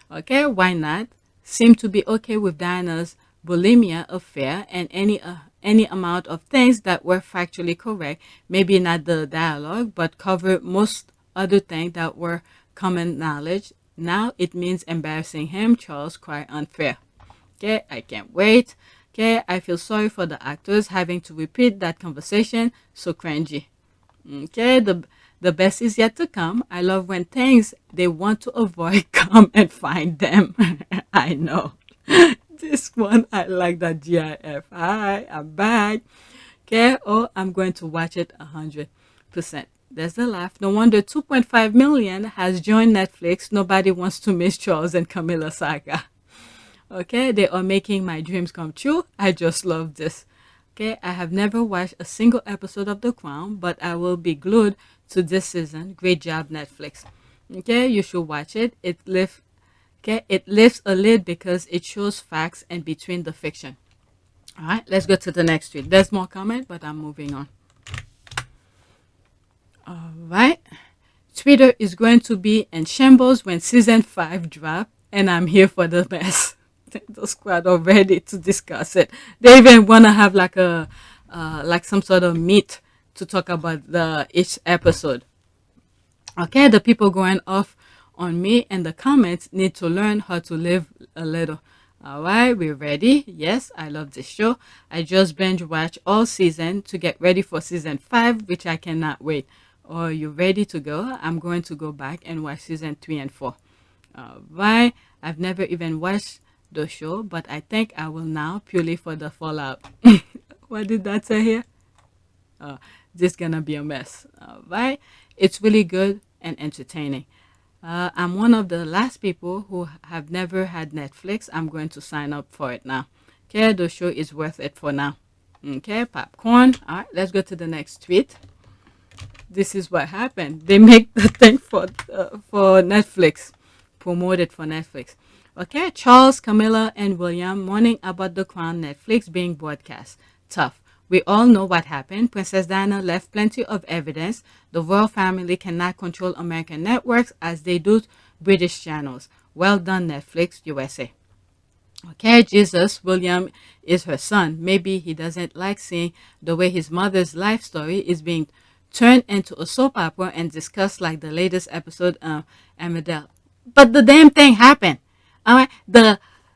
Okay, why not? Seem to be okay with Diana's bulimia affair and any amount of things that were factually correct. Maybe not the dialogue, but cover most other things that were common knowledge. Now it means embarrassing him. Charles cry unfair. Okay, I can't wait. Okay, I feel sorry for the actors having to repeat that conversation. So cringy. Okay, the best is yet to come. I love when things they want to avoid come and find them. I know. This one, I like that GIF. Hi, I'm back. Okay, oh, I'm going to watch it 100%. There's the laugh. No wonder 2.5 million has joined Netflix. Nobody wants to miss Charles and Camilla saga. Okay, they are making my dreams come true. I just love this. Okay, I have never watched a single episode of The Crown, but I will be glued to this season. Great job, Netflix. Okay, you should watch it. It lifts a lid because it shows facts and between the fiction. All right, let's go to the next tweet. There's more comment, but I'm moving on. All right. Twitter is going to be in shambles when season 5 drop, and I'm here for the mess. The squad are ready to discuss it. They even want to have like a like some sort of meet to talk about each episode. Okay, the people going off on me and the comments need to learn how to live a little. All right, we're ready. Yes, I love this show. I just binge watch all season to get ready for season 5, which I cannot wait. Are you ready to go? I'm going to go back and watch season 3 and 4. All right, I've never even watched the show, but I think I will now, purely for the fallout. What did that say here? This is gonna be a mess. All right, it's really good and entertaining. I'm one of the last people who have never had Netflix. I'm going to sign up for it now. Okay, the show is worth it for now. Okay, popcorn. All right, let's go to the next tweet. This is what happened. They make the thing for Netflix, promoted for Netflix. Okay, Charles, Camilla, and William mourning about The Crown Netflix being broadcast. Tough. We all know what happened. Princess Diana left plenty of evidence. The royal family cannot control American networks as they do British channels. Well done, Netflix USA. Okay, Jesus, William is her son. Maybe he doesn't like seeing the way his mother's life story is being turned into a soap opera and discussed like the latest episode of Amidel. But the damn thing happened. All right,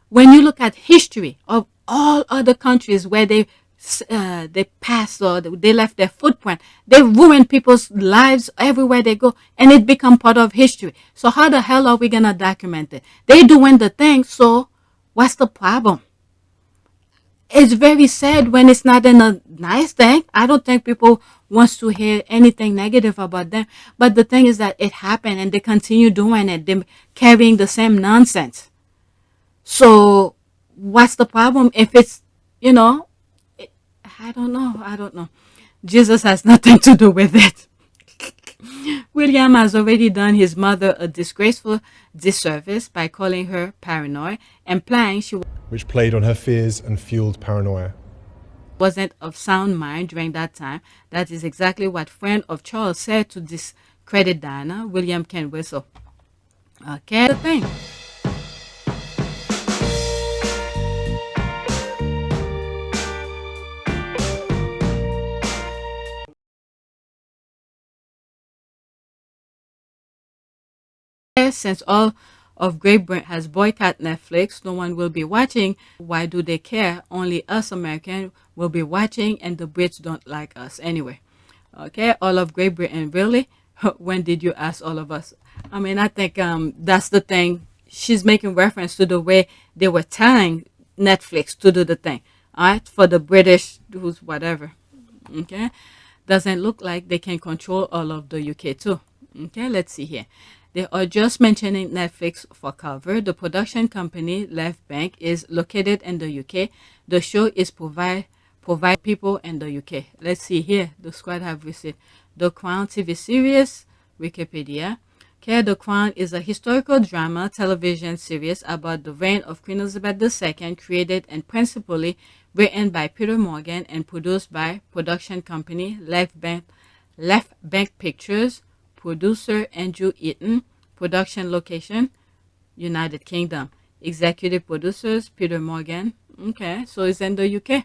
when you look at history of all other countries where they passed or they left their footprint, they ruin people's lives everywhere they go, and it become part of history. So how the hell are we gonna document it? They doing the thing, so what's the problem? It's very sad when it's not in a nice thing. I don't think people wants to hear anything negative about them. But the thing is that it happened and they continue doing it. They're carrying the same nonsense. So what's the problem if it's, I don't know. Jesus has nothing to do with it. William has already done his mother a disgraceful disservice by calling her paranoid, implying she which played on her fears and fueled paranoia. Wasn't of sound mind during that time. That is exactly what friend of Charles said to discredit Diana. William can whistle. Okay, the thing. Since all of Great Britain has boycotted Netflix, no one will be watching. Why do they care? Only us Americans will be watching, and the Brits don't like us anyway. Okay, all of Great Britain, really? When did you ask all of us? I mean, I think that's the thing. She's making reference to the way they were telling Netflix to do the thing. All right, for the British, who's whatever. Okay, doesn't look like they can control all of the UK too. Okay, let's see here. They are just mentioning Netflix for cover. The production company Left Bank is located in the UK. The show is provide people in the UK. Let's see here. The squad have received the Crown TV series, Wikipedia. Okay, The Crown is a historical drama television series about the reign of Queen Elizabeth II, created and principally written by Peter Morgan and produced by production company Left Bank Pictures. Producer Andrew Eaton. Production location United Kingdom. Executive producers Peter Morgan. Okay, so it's in the UK.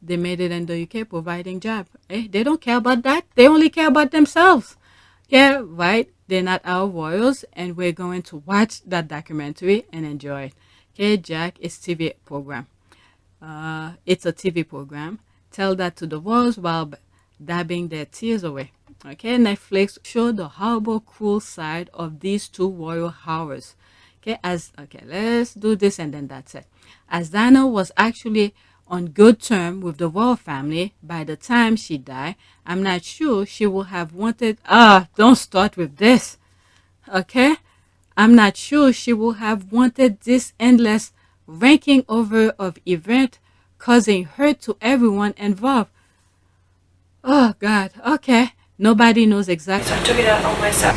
They made it in the UK, providing job. They don't care about that. They only care about themselves. Yeah, right. They're not our royals, and we're going to watch that documentary and enjoy it. Okay, Jack is TV program. It's a TV program. Tell that to the royals while dabbing their tears away. Okay, Netflix showed the horrible, cruel side of these two royal houses. Okay, let's do this and then that's it. As Diana was actually on good terms with the royal family by the time she died, I'm not sure she would have wanted. Don't start with this. Okay, I'm not sure she would have wanted this endless ranking over of event causing hurt to everyone involved. Oh God. Okay. Nobody knows exactly. I took it out on myself.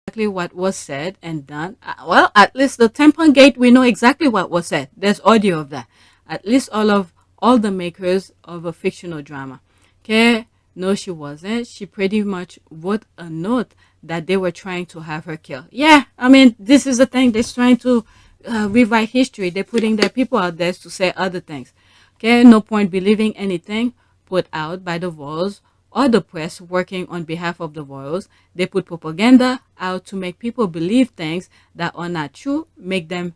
Exactly what was said and done. Well, at least the Temple Gate, we know exactly what was said. There's audio of that. At least all the makers of a fictional drama. Okay, no, she wasn't. She pretty much wrote a note that they were trying to have her killed. Yeah, I mean, this is the thing. They're trying to rewrite history. They're putting their people out there to say other things. Okay, no point believing anything put out by the royals or the press working on behalf of the royals. They put propaganda out to make people believe things that are not true, make them.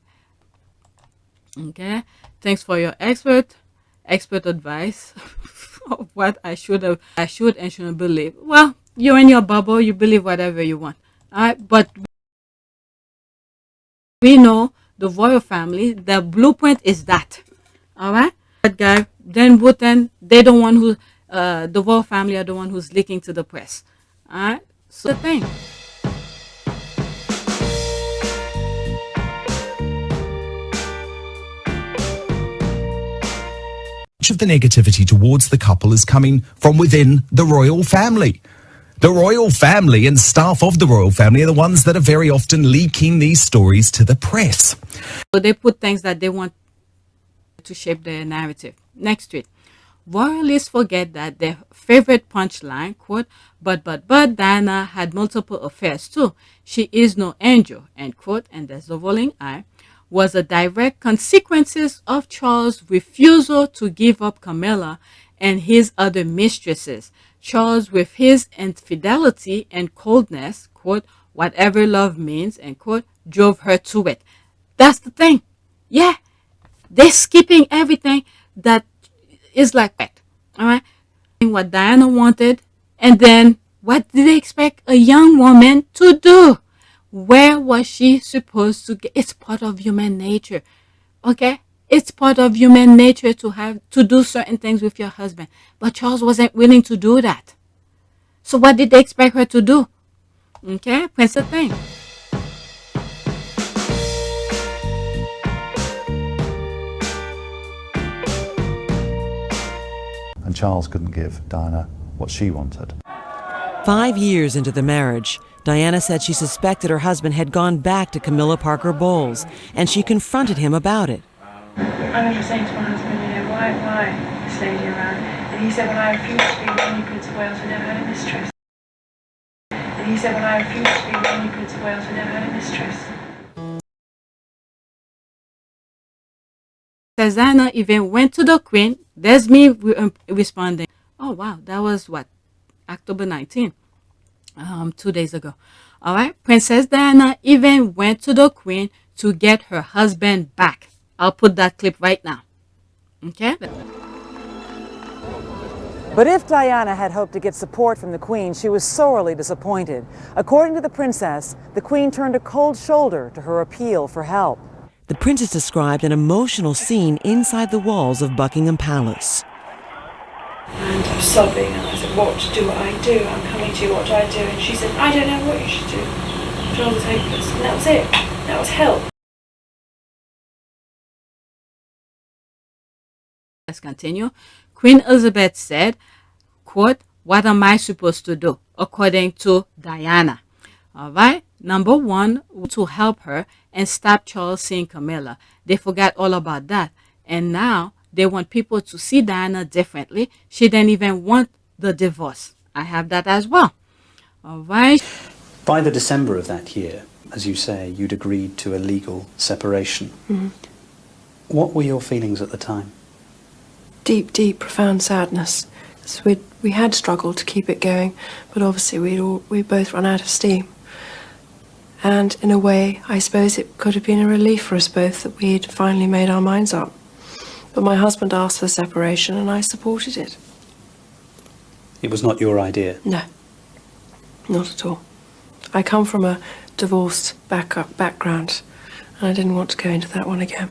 Okay, thanks for your expert advice of what I should and shouldn't believe. Well, you're in your bubble, you believe whatever you want. All right, but we know the royal family, the blueprint is that. All right, that guy, then Wooten, they the one who, the royal family are the one who's leaking to the press. All right, so the thing. Much of the negativity towards the couple is coming from within the royal family. The royal family and staff of the royal family are the ones that are very often leaking these stories to the press. So they put things that they want to shape their narrative. Next tweet. Royalists forget that their favorite punchline, quote, but Diana had multiple affairs too. She is no angel, end quote, and there's the rolling eye, was a direct consequences of Charles' refusal to give up Camilla and his other mistresses. Charles, with his infidelity and coldness, quote, whatever love means, end quote, drove her to it. That's the thing. Yeah, they're skipping everything that is like that. All right, what Diana wanted, and then what did they expect a young woman to do? Where was she supposed to get? It's part of human nature. Okay, it's part of human nature to do certain things with your husband, but Charles wasn't willing to do that. So what did they expect her to do? Okay, that's the thing. And Charles couldn't give Diana what she wanted. 5 years into the marriage, Diana said she suspected her husband had gone back to Camilla Parker Bowles, and she confronted him about it. I remember saying to my husband, why this lady around? And he said, when I refused to be the only Prince of Wales who never had a mistress. And he said, when I refused to be the only Prince of Wales who never had a mistress. Diana even went to the Queen. There's me responding. Oh wow, that was what, October 19th, 2 days ago. All right, Princess Diana even went to the Queen to get her husband back. I'll put that clip right now. Okay. But if Diana had hoped to get support from the Queen, she was sorely disappointed. According to the princess, the Queen turned a cold shoulder to her appeal for help. The princess described an emotional scene inside the walls of Buckingham Palace. And I was sobbing, and I said, what do I do? I'm coming to you, what do I do? And she said, I don't know what you should do. Charles was hopeless. And that was it. That was help. Let's continue. Queen Elizabeth said, quote, what am I supposed to do? According to Diana. All right. Number one, to help her and stop Charles seeing Camilla. They forgot all about that. And now they want people to see Diana differently. She didn't even want the divorce. I have that as well. All right. By the December of that year, as you say, you'd agreed to a legal separation. Mm-hmm. What were your feelings at the time? Deep, deep, profound sadness. So we had struggled to keep it going, but obviously we both run out of steam. And in a way, I suppose it could have been a relief for us both that we'd finally made our minds up. But my husband asked for separation and I supported it. It was not your idea? No, not at all. I come from a divorced background and I didn't want to go into that one again.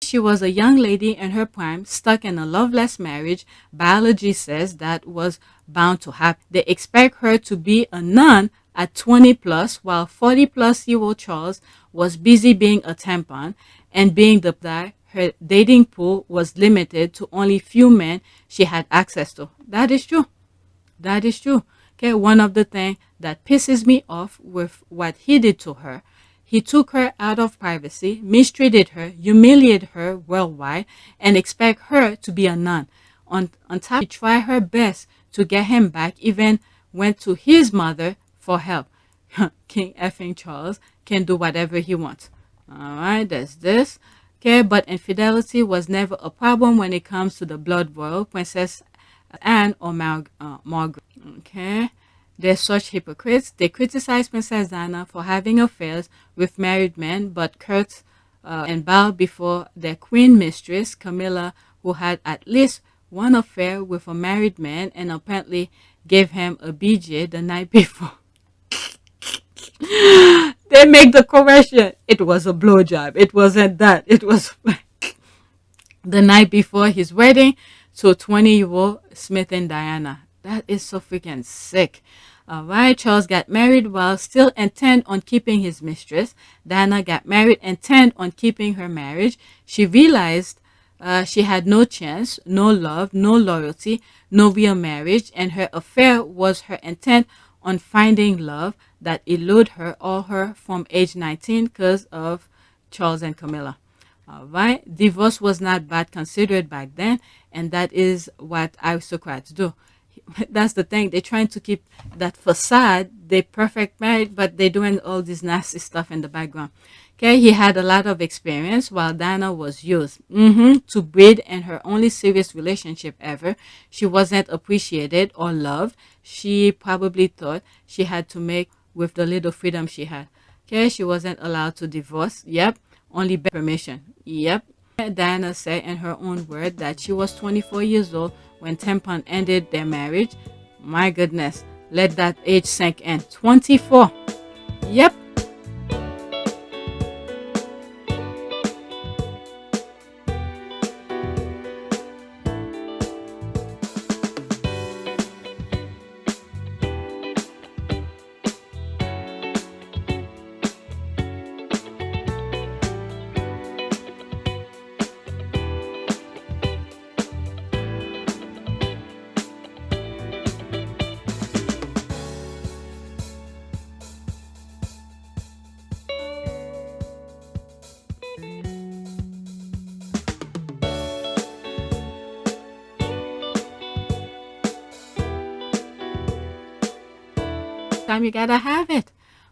She was a young lady in her prime, stuck in a loveless marriage. Biology says that was bound to happen. They expect her to be a nun at 20 plus, while 40 plus year old Charles was busy being a tampon and being the guy. Her dating pool was limited to only few men she had access to. That is true. That is true. Okay, one of the things that pisses me off with what he did to her, he took her out of privacy, mistreated her, humiliated her worldwide, and expect her to be a nun. On top, she tried her best to get him back, even went to his mother for help. King effing Charles can do whatever he wants. All right, there's this. Okay, but infidelity was never a problem when it comes to the blood royal, Princess Anne or Margaret. Okay. They're such hypocrites. They criticize Princess Diana for having affairs with married men, but curtsed and bowed before their queen mistress, Camilla, who had at least one affair with a married man and apparently gave him a BJ the night before. They make the correction. It was a blowjob. It wasn't that. It was the night before his wedding to 20-year-old Smith and Diana. That is so freaking sick. All right, Charles got married while still intent on keeping his mistress. Diana got married intent on keeping her marriage. She realized she had no chance, no love, no loyalty, no real marriage, and her affair was her intent on finding love that eluded her all her from age 19 because of Charles and Camilla. All right. Divorce was not bad considered back then, and that is what aristocrats do. That's the thing. They're trying to keep that facade. They're perfect married, but they're doing all this nasty stuff in the background. Okay, he had a lot of experience while Diana was used to breed in her only serious relationship ever. She wasn't appreciated or loved. She probably thought she had to make with the little freedom she had. Okay, she wasn't allowed to divorce. Yep, only permission. Yep. Diana said in her own word that she was 24 years old when Tempon ended their marriage. My goodness, let that age sink in. 24. Yep. Time you gotta have it.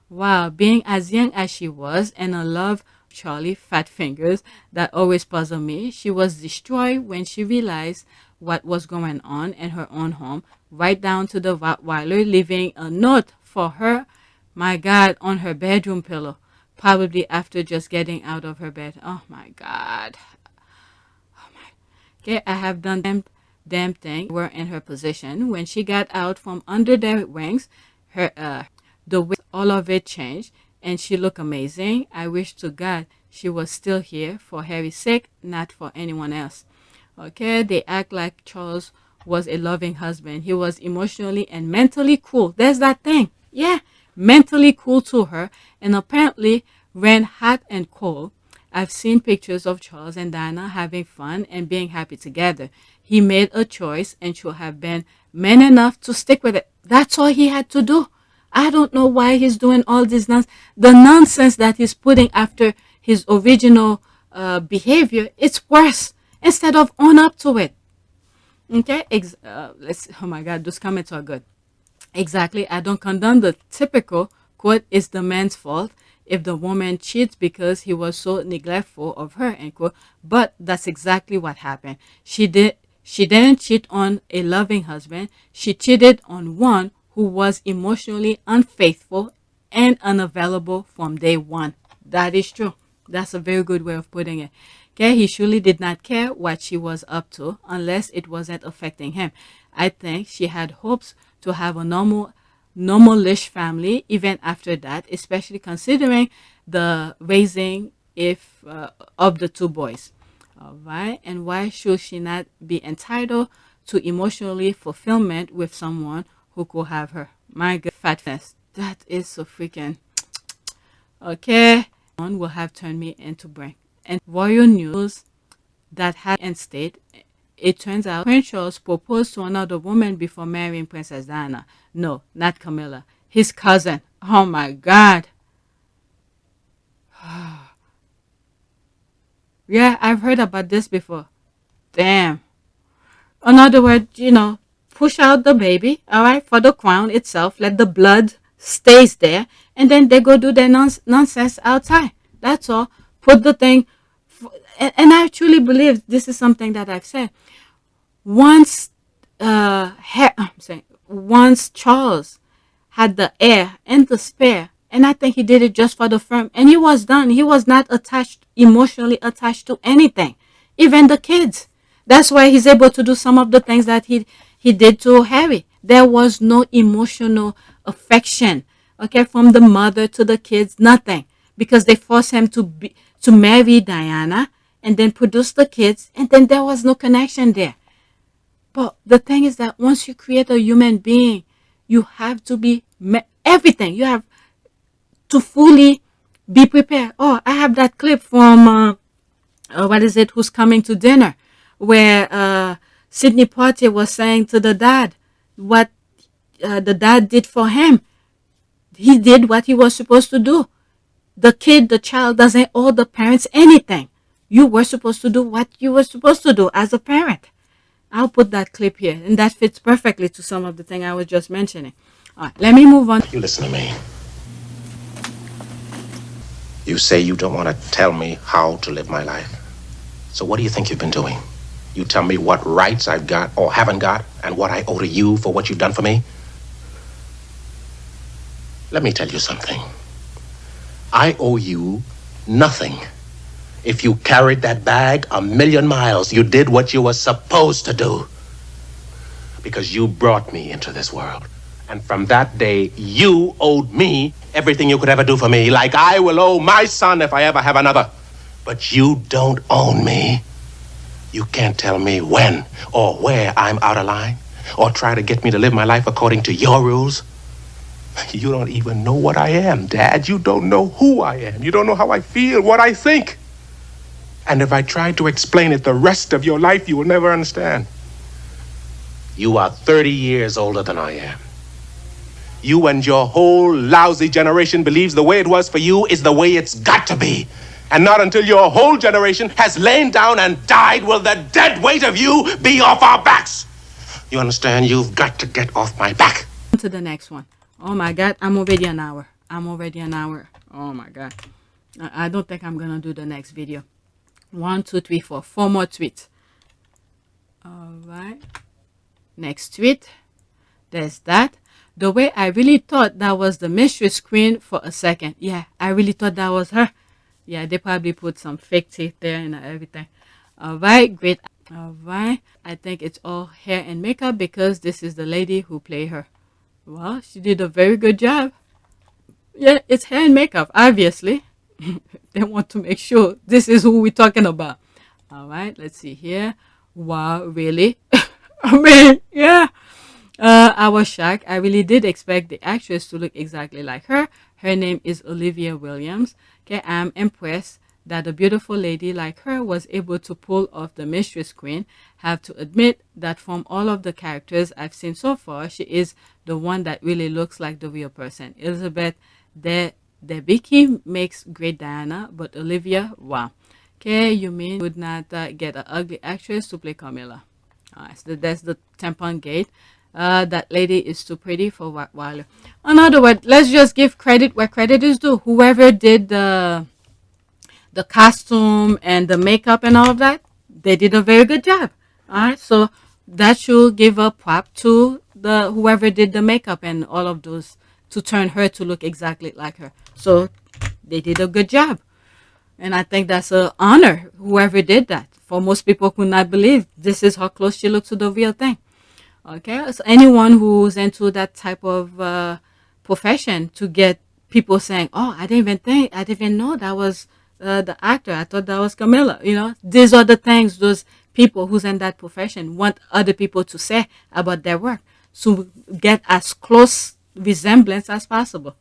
Wow, being as young as she was, and I love Charlie fat fingers that always puzzle me. She was destroyed when she realized what was going on in her own home, right down to the Rottweiler leaving a note for her, my God, on her bedroom pillow, probably after just getting out of her bed. Oh my God. Oh my. Okay, I have done damn thing. Were in her position when she got out from under their wings. Her the way all of it changed, and she looked amazing. I wish to God she was still here for Harry's sake, not for anyone else. Okay, they act like Charles was a loving husband. He was emotionally and mentally cool. There's that thing. Yeah, mentally cool to her, and apparently ran hot and cold. I've seen pictures of Charles and Diana having fun and being happy together. He made a choice and should have been man enough to stick with it. That's all he had to do. I don't know why he's doing all this nonsense. The nonsense that he's putting after his original behavior, it's worse. Instead of own up to it. Okay, let's. Oh my God, those comments are good. Exactly. I don't condone the typical quote, "It's the man's fault if the woman cheats because he was so neglectful of her," end quote. But that's exactly what happened. She didn't cheat on a loving husband. She cheated on one who was emotionally unfaithful and unavailable from day one. That is true. That's a very good way of putting it. Okay, he surely did not care what she was up to unless it wasn't affecting him. I think she had hopes to have a normal-ish family even after that, especially considering the raising of the two boys. All right, and why should she not be entitled to emotionally fulfillment with someone who could have her? My God, fatness. That is so freaking... Okay, one will have turned me into brain. And royal news that had and state, it turns out Prince Charles proposed to another woman before marrying Princess Diana. No, not Camilla. His cousin. Oh my God. Yeah, I've heard about this before. Damn. In other words, push out the baby, all right, for the crown itself. Let the blood stays there, and then they go do their nonsense outside. That's all. Put the thing, and I truly believe this is something that I've said. Once Charles had the heir and the spare, and I think he did it just for the firm, and he was done. He was not emotionally attached to anything, even the kids. That's why he's able to do some of the things that he did to Harry. There was no emotional affection, okay, from the mother to the kids, nothing, because they forced him to marry Diana and then produce the kids, and then there was no connection there. But the thing is that once you create a human being, you have to be everything. You have to fully be prepared. Oh, I have that clip from Who's Coming to Dinner, where Sidney Poitier was saying to the dad what the dad did for him. He did what he was supposed to do. the child doesn't owe the parents anything. You were supposed to do what you were supposed to do as a parent. I'll put that clip here, and that fits perfectly to some of the thing I was just mentioning. All right, let me move on. You listen to me. You say you don't want to tell me how to live my life. So what do you think you've been doing? You tell me what rights I've got or haven't got, and what I owe to you for what you've done for me? Let me tell you something. I owe you nothing. If you carried that bag 1,000,000 miles, you did what you were supposed to do. Because you brought me into this world. And from that day, you owed me everything you could ever do for me, like I will owe my son if I ever have another. But you don't own me. You can't tell me when or where I'm out of line, or try to get me to live my life according to your rules. You don't even know what I am, Dad. You don't know who I am. You don't know how I feel, what I think. And if I try to explain it the rest of your life, you will never understand. You are 30 years older than I am. You and your whole lousy generation believes the way it was for you is the way it's got to be. And not until your whole generation has lain down and died will the dead weight of you be off our backs. You understand? You've got to get off my back. To the next one. Oh my God, I'm already an hour. Oh my God. I don't think I'm gonna do the next video. 1, 2, 3, 4. 4 more tweets. All right. Next tweet. There's that. The way I really thought that was the mistress queen for a second. Yeah, I really thought that was her. Yeah, they probably put some fake teeth there and everything. All right, great. All right. I think it's all hair and makeup because this is the lady who played her. Well, she did a very good job. Yeah, it's hair and makeup, obviously. They want to make sure this is who we're talking about. All right, let's see here. Wow, really? I mean, yeah. I was shocked. I really did expect the actress to look exactly like her. Her name is Olivia Williams. Okay, I'm impressed that a beautiful lady like her was able to pull off the mistress queen. Have to admit that from all of the characters I've seen so far, she is the one that really looks like the real person. Elizabeth Debicki makes great Diana, but Olivia, wow. Okay, you mean would not get an ugly actress to play Camilla? So that's the tampon gate. That lady is too pretty for Wiley. In other words, let's just give credit where credit is due. Whoever did the costume and the makeup and all of that, they did a very good job. All right, so that should give a prop to the whoever did the makeup and all of those to turn her to look exactly like her. So they did a good job, and I think that's an honor. Whoever did that, for most people could not believe this is how close she looked to the real thing. Okay, so anyone who's into that type of profession, to get people saying, "Oh, I didn't even know that was the actor. I thought that was Camilla." You know, these are the things those people who's in that profession want other people to say about their work, to get as close resemblance as possible.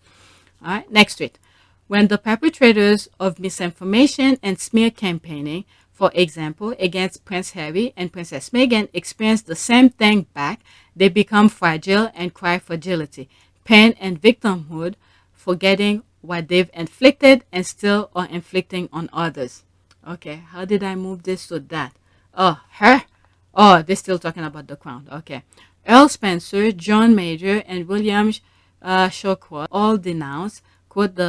All right, next tweet. When the perpetrators of misinformation and smear campaigning, for example, against Prince Harry and Princess Meghan, experience the same thing back, they become fragile and cry fragility, pain and victimhood, forgetting what they've inflicted and still are inflicting on others. Okay, how did I move this to that? Oh, her? Oh, they're still talking about the Crown. Okay. Earl Spencer, John Major, and William Shawcross all denounce, quote,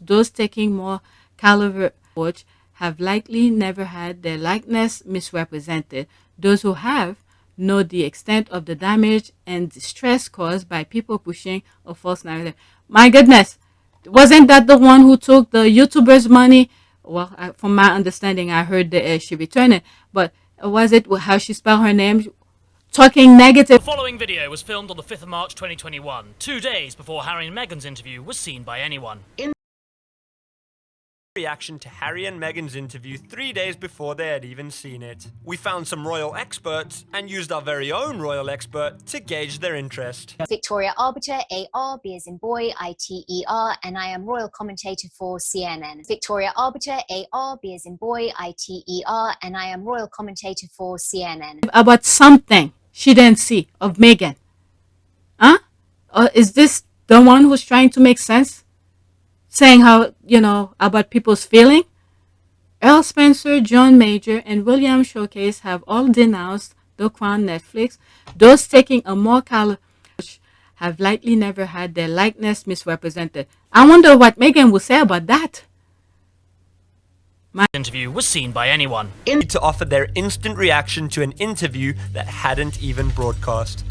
those taking more caliber approach have likely never had their likeness misrepresented. Those who have know the extent of the damage and distress caused by people pushing a false narrative. My goodness, wasn't that the one who took the YouTubers' money? Well, from my understanding, I heard that she returned it, but was it how she spelled her name? Talking negative. The following video was filmed on the 5th of March 2021, 2 days before Harry and Meghan's interview was seen by anyone. Reaction to Harry and Meghan's interview 3 days before they had even seen it. We found some royal experts and used our very own royal expert to gauge their interest. Victoria Arbiter, AR, B as in boy, ITER, and I am royal commentator for CNN. Victoria Arbiter, AR, B as in boy, ITER, and I am royal commentator for CNN. About something she didn't see of Meghan. Huh? Is this the one who's trying to make sense? saying how, about people's feeling. Earl Spencer, John Major, and William Showcase have all denounced the Crown Netflix. Those taking a more approach have likely never had their likeness misrepresented. I wonder what Meghan will say about that. My interview was seen by anyone. To offer their instant reaction to an interview that hadn't even broadcast.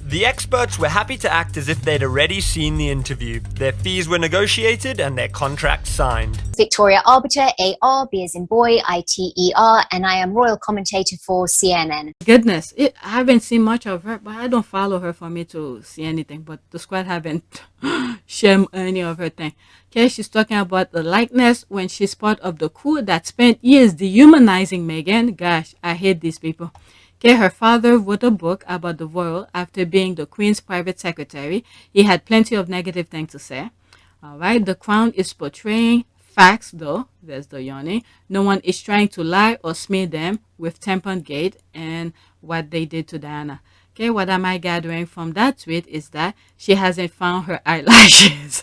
The experts were happy to act as if they'd already seen the interview. Their fees were negotiated and their contract signed. Victoria Arbiter, AR, B as in boy, ITER, and I am royal commentator for CNN. Goodness, I haven't seen much of her, but I don't follow her for me to see anything. But the squad haven't shared any of her thing. Okay, she's talking about the likeness when she's part of the crew that spent years dehumanizing Meghan. Gosh, I hate these people. Okay, her father wrote a book about the royal after being the Queen's private secretary. He had plenty of negative things to say. All right, the Crown is portraying facts, though. There's the yawning. No one is trying to lie or smear them with Tampon Gate and what they did to Diana. Okay, what am I gathering from that tweet is that she hasn't found her eyelashes.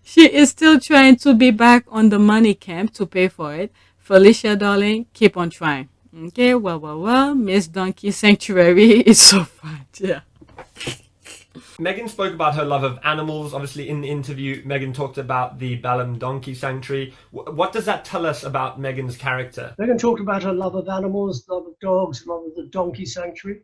She is still trying to be back on the money camp to pay for it. Felicia, darling, keep on trying. Okay, well, Miss Donkey Sanctuary is so fun, yeah. Meghan spoke about her love of animals. Obviously, in the interview, Meghan talked about the Balham Donkey Sanctuary. What does that tell us about Meghan's character? Meghan talked about her love of animals, love of dogs, love of the Donkey Sanctuary.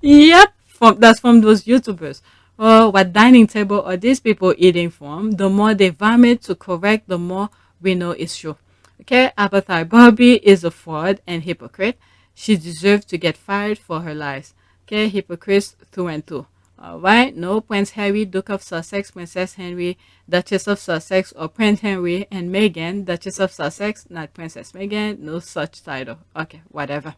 Yep, that's from those YouTubers. Oh, what dining table are these people eating from? The more they vomit to correct, the more we know it's true. Okay, Apathy Barbie is a fraud and hypocrite. She deserves to get fired for her lies. Okay, hypocrites through and through. All right, no Prince Harry, Duke of Sussex, Princess Henry, Duchess of Sussex, or Prince Henry and Meghan, Duchess of Sussex, not Princess Meghan, no such title. Okay, whatever.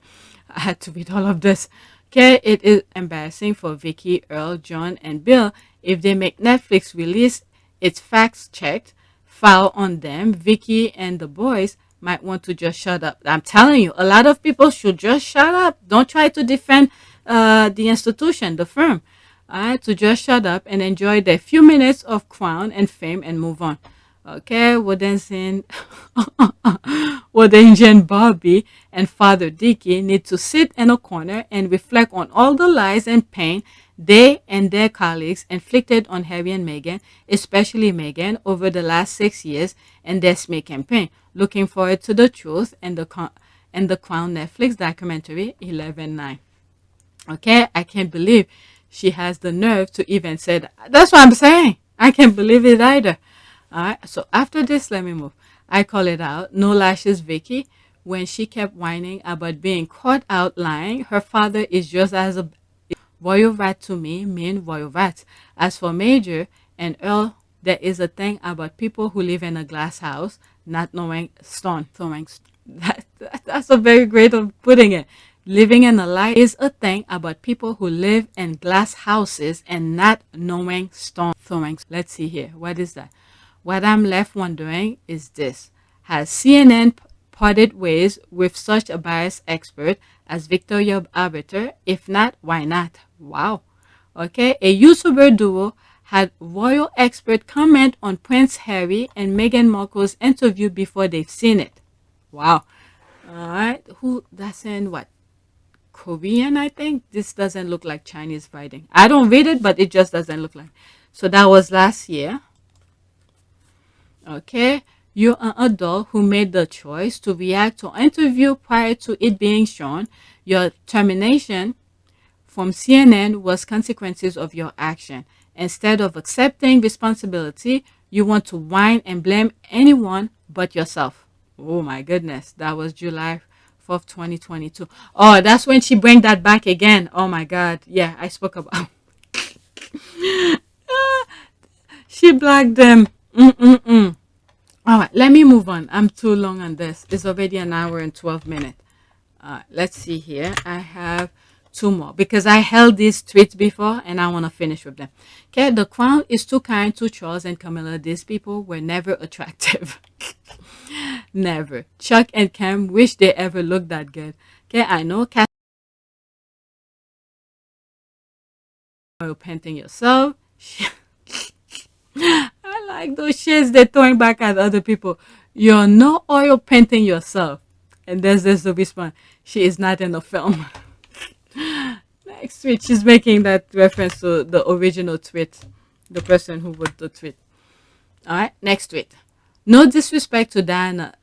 I had to read all of this. Okay, it is embarrassing for Vicky, Earl, John, and Bill. If they make Netflix release its facts checked, file on them, Vicky and the boys might want to just shut up. I'm telling you, a lot of people should just shut up. Don't try to defend the institution, the firm. All right, to just shut up and enjoy their few minutes of crown and fame and move on. Okay, Wodensin, Wodenjen Barbie and Father Dicky need to sit in a corner and reflect on all the lies and pain they and their colleagues inflicted on Harry and Meghan, especially Meghan, over the last 6 years and their smear campaign. Looking forward to the truth and the Crown Netflix documentary 11/9. Okay, I can't believe she has the nerve to even say that. That's what I'm saying. I can't believe it either. All right, so after this, let me move. I call it out. No lashes, Vicky. When she kept whining about being caught out lying, her father is just as a royal rat to me, mean royal rats. As for Major and Earl, there is a thing about people who live in a glass house not knowing stone throwing. That's a very great way of putting it. Living in a lie is a thing about people who live in glass houses and not knowing stone throwing. Let's see here. What is that? What I'm left wondering is this. Has CNN parted ways with such a biased expert as Victoria Arbiter? If not, why not? Wow. Okay, a YouTuber duo had royal expert comment on Prince Harry and Meghan Markle's interview before they've seen it. Wow. All right, that's in what? Korean, I think. This doesn't look like Chinese writing. I don't read it, but it just doesn't look like. So that was last year. Okay, you're an adult who made the choice to react to an interview prior to it being shown. Your termination from CNN was consequences of your action. Instead of accepting responsibility, you want to whine and blame anyone but yourself. Oh my goodness, that was July 4th, 2022. Oh, that's when she bring that back again. Oh my God, yeah, I spoke about. She blacked them. All right, let me move on. I'm too long on this. It's already an hour and 12 minutes. Let's see here. I have two more because I held these tweets before and I want to finish with them. Okay, the Crown is too kind to Charles and Camilla. These people were never attractive. Never. Chuck and Cam wish they ever looked that good. Okay, I know. Painting yourself. like those shades they're throwing back at other people. You're no oil painting yourself. And there's the response. She is not in the film. Next tweet, she's making that reference to the original tweet, the person who wrote the tweet. All right, next tweet. No disrespect to Diana,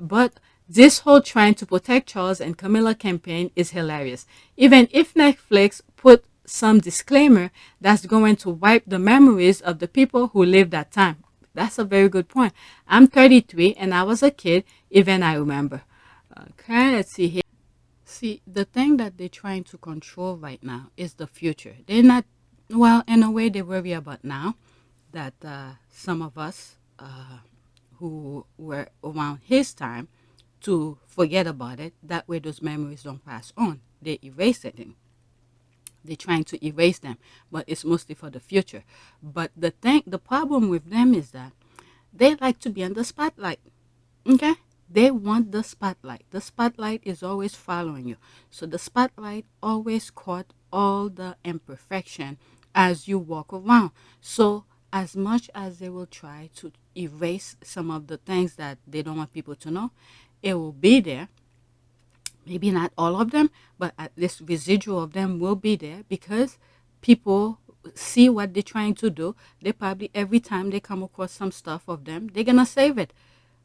but this whole trying to protect Charles and Camilla campaign is hilarious. Even if Netflix put some disclaimer that's going to wipe the memories of the people who lived that time. That's a very good point. I'm 33 and I was a kid, even I remember. Okay, let's see here. See, the thing that they're trying to control right now is the future. They're not, well, in a way they worry about now that some of us who were around his time to forget about it. That way those memories don't pass on. They erase it. They're trying to erase them, but it's mostly for the future. But the problem with them is that they like to be on the spotlight. Okay? They want the spotlight. The spotlight is always following you. So the spotlight always caught all the imperfection as you walk around. So as much as they will try to erase some of the things that they don't want people to know, it will be there. Maybe not all of them, but at least residual of them will be there because people see what they're trying to do. They probably, every time they come across some stuff of them, they're going to save it.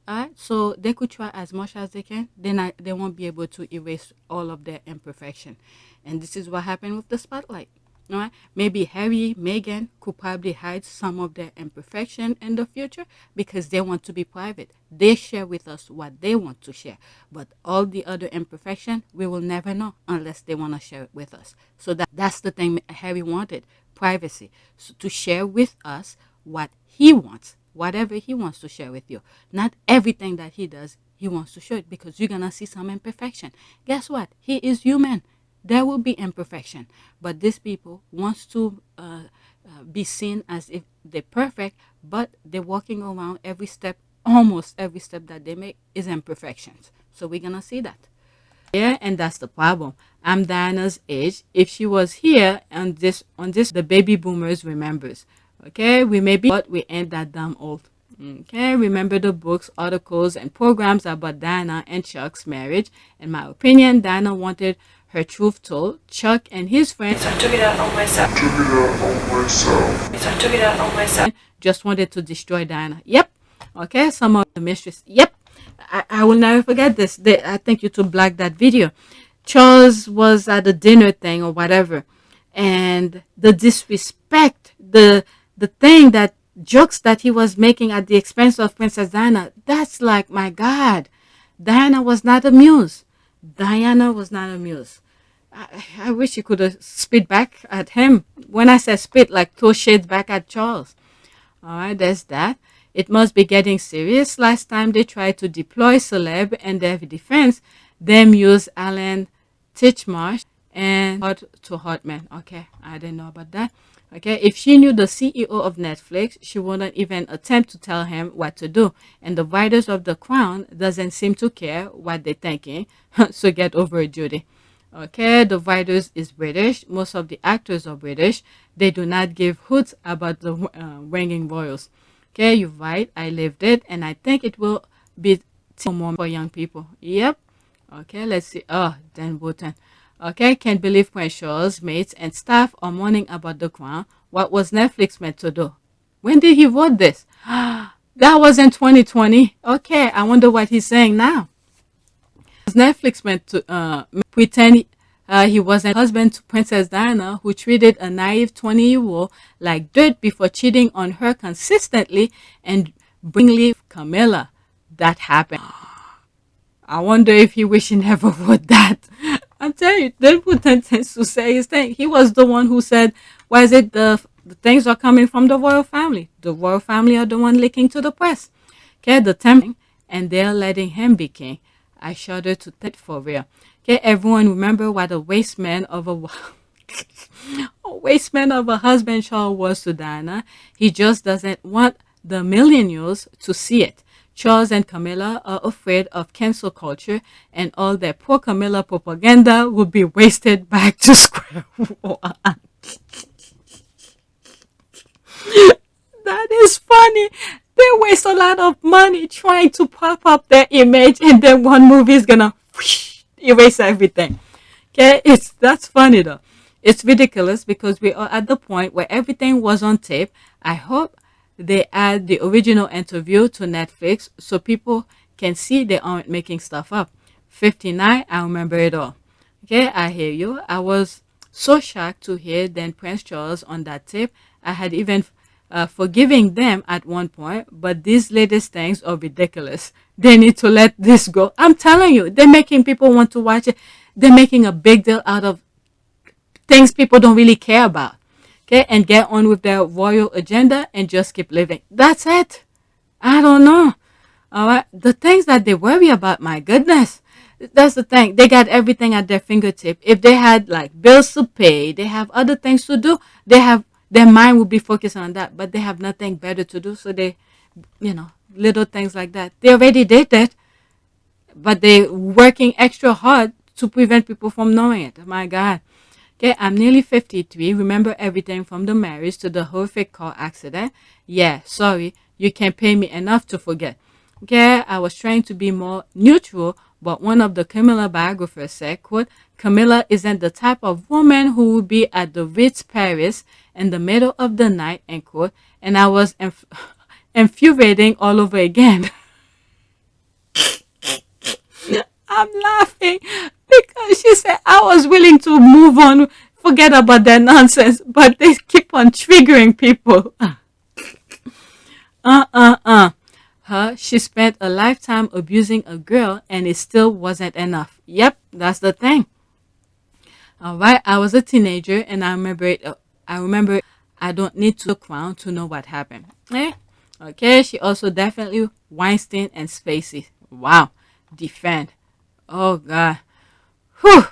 All right? So they could try as much as they can. They won't be able to erase all of their imperfection. And this is what happened with the spotlight. All right? Maybe Harry, Meghan could probably hide some of their imperfection in the future because they want to be private. They share with us what they want to share. But all the other imperfection, we will never know unless they want to share it with us. So that's the thing Harry wanted, privacy. So to share with us what he wants, whatever he wants to share with you. Not everything that he does, he wants to show it because you're going to see some imperfection. Guess what? He is human. There will be imperfection, but these people wants to be seen as if they're perfect, but they're walking around every step, almost every step that they make is imperfections. So we're gonna see that. Yeah, and that's the problem. I'm Diana's age. If she was here on this, the baby boomers remembers. Okay, we may be, but we ain't that damn old. Okay, remember the books, articles, and programs about Diana and Chuck's marriage. In my opinion, Diana wanted her truth told. Chuck and his friends just wanted to destroy Diana. Yep. Okay, some of the mistress. Yep. I will never forget this. I think YouTube blacked that video. Charles was at a dinner thing or whatever, and the disrespect, the thing that jokes that he was making at the expense of Princess Diana, that's like, my God, Diana was not amused. Diana was not amused. I wish he could have spit back at him. When I say spit, like throw shades back at Charles. All right, there's that. It must be getting serious. Last time they tried to deploy celeb and their defense, them use Alan Titchmarsh and Hot to Hotman. Okay, I didn't know about that. Okay, if she knew the CEO of Netflix, she wouldn't even attempt to tell him what to do. And the writers of The Crown doesn't seem to care what they're thinking. So get over it, Judy. Okay, the writers is British. Most of the actors are British. They do not give hoots about the ringing royals. Okay, you're right. I lived it, and I think it will be more for young people. Yep. Okay, let's see. Oh, Dan Wooten. Okay, can't believe Prince Charles' mates and staff are mourning about The Crown. What was Netflix meant to do? When did he wrote this? That was in 2020. Okay, I wonder what he's saying now. Netflix meant to pretend he was a husband to Princess Diana, who treated a naive 20-year-old like dirt before cheating on her consistently and bringing Camilla. That happened. I wonder if he wish he never wrote that. I tell you, they would tend to say his thing. He was the one who said, why is it the things are coming from the royal family? The royal family are the one leaking to the press. Okay, the tempting, and they're letting him be king. I shudder to think for real. Okay, everyone remember what a waste man of a husband Charles was to Diana. He just doesn't want the millennials to see it. Charles and Camilla are afraid of cancel culture, and all their poor Camilla propaganda will be wasted back to square one. That is funny. lot of money trying to pop up their image, and then one movie is gonna erase everything. Okay, that's funny though. It's ridiculous because we are at the point where everything was on tape. I hope they add the original interview to Netflix so people can see they aren't making stuff up. 59, I remember it all. Okay, I hear you. I was so shocked to hear then Prince Charles on that tape. I had even forgiving them at one point, but these latest things are ridiculous. They need to let this go. I'm telling you, they're making people want to watch it. They're making a big deal out of things people don't really care about. Okay, and get on with their royal agenda and just keep living. That's it. I don't know. All right, the things that they worry about, my goodness. That's the thing. They got everything at their fingertip. If they had like bills to pay, they have other things to do. Their mind would be focused on that, but they have nothing better to do. So they, little things like that. They already did that, but they're working extra hard to prevent people from knowing it. My God. Okay, I'm nearly 53. Remember everything from the marriage to the horrific car accident. Yeah, sorry, you can't pay me enough to forget. Okay, I was trying to be more neutral, but one of the Camilla biographers said, quote, Camilla isn't the type of woman who would be at the Ritz Paris in the middle of the night, end quote, and I was infuriating all over again. I'm laughing because she said I was willing to move on, forget about that nonsense, but they keep on triggering people. She spent a lifetime abusing a girl and it still wasn't enough. Yep, that's the thing. All right, I was a teenager and I remember I don't need to look around to know what happened. Okay, she also definitely Weinstein and Spacey. Wow, defend. Oh God. Whew.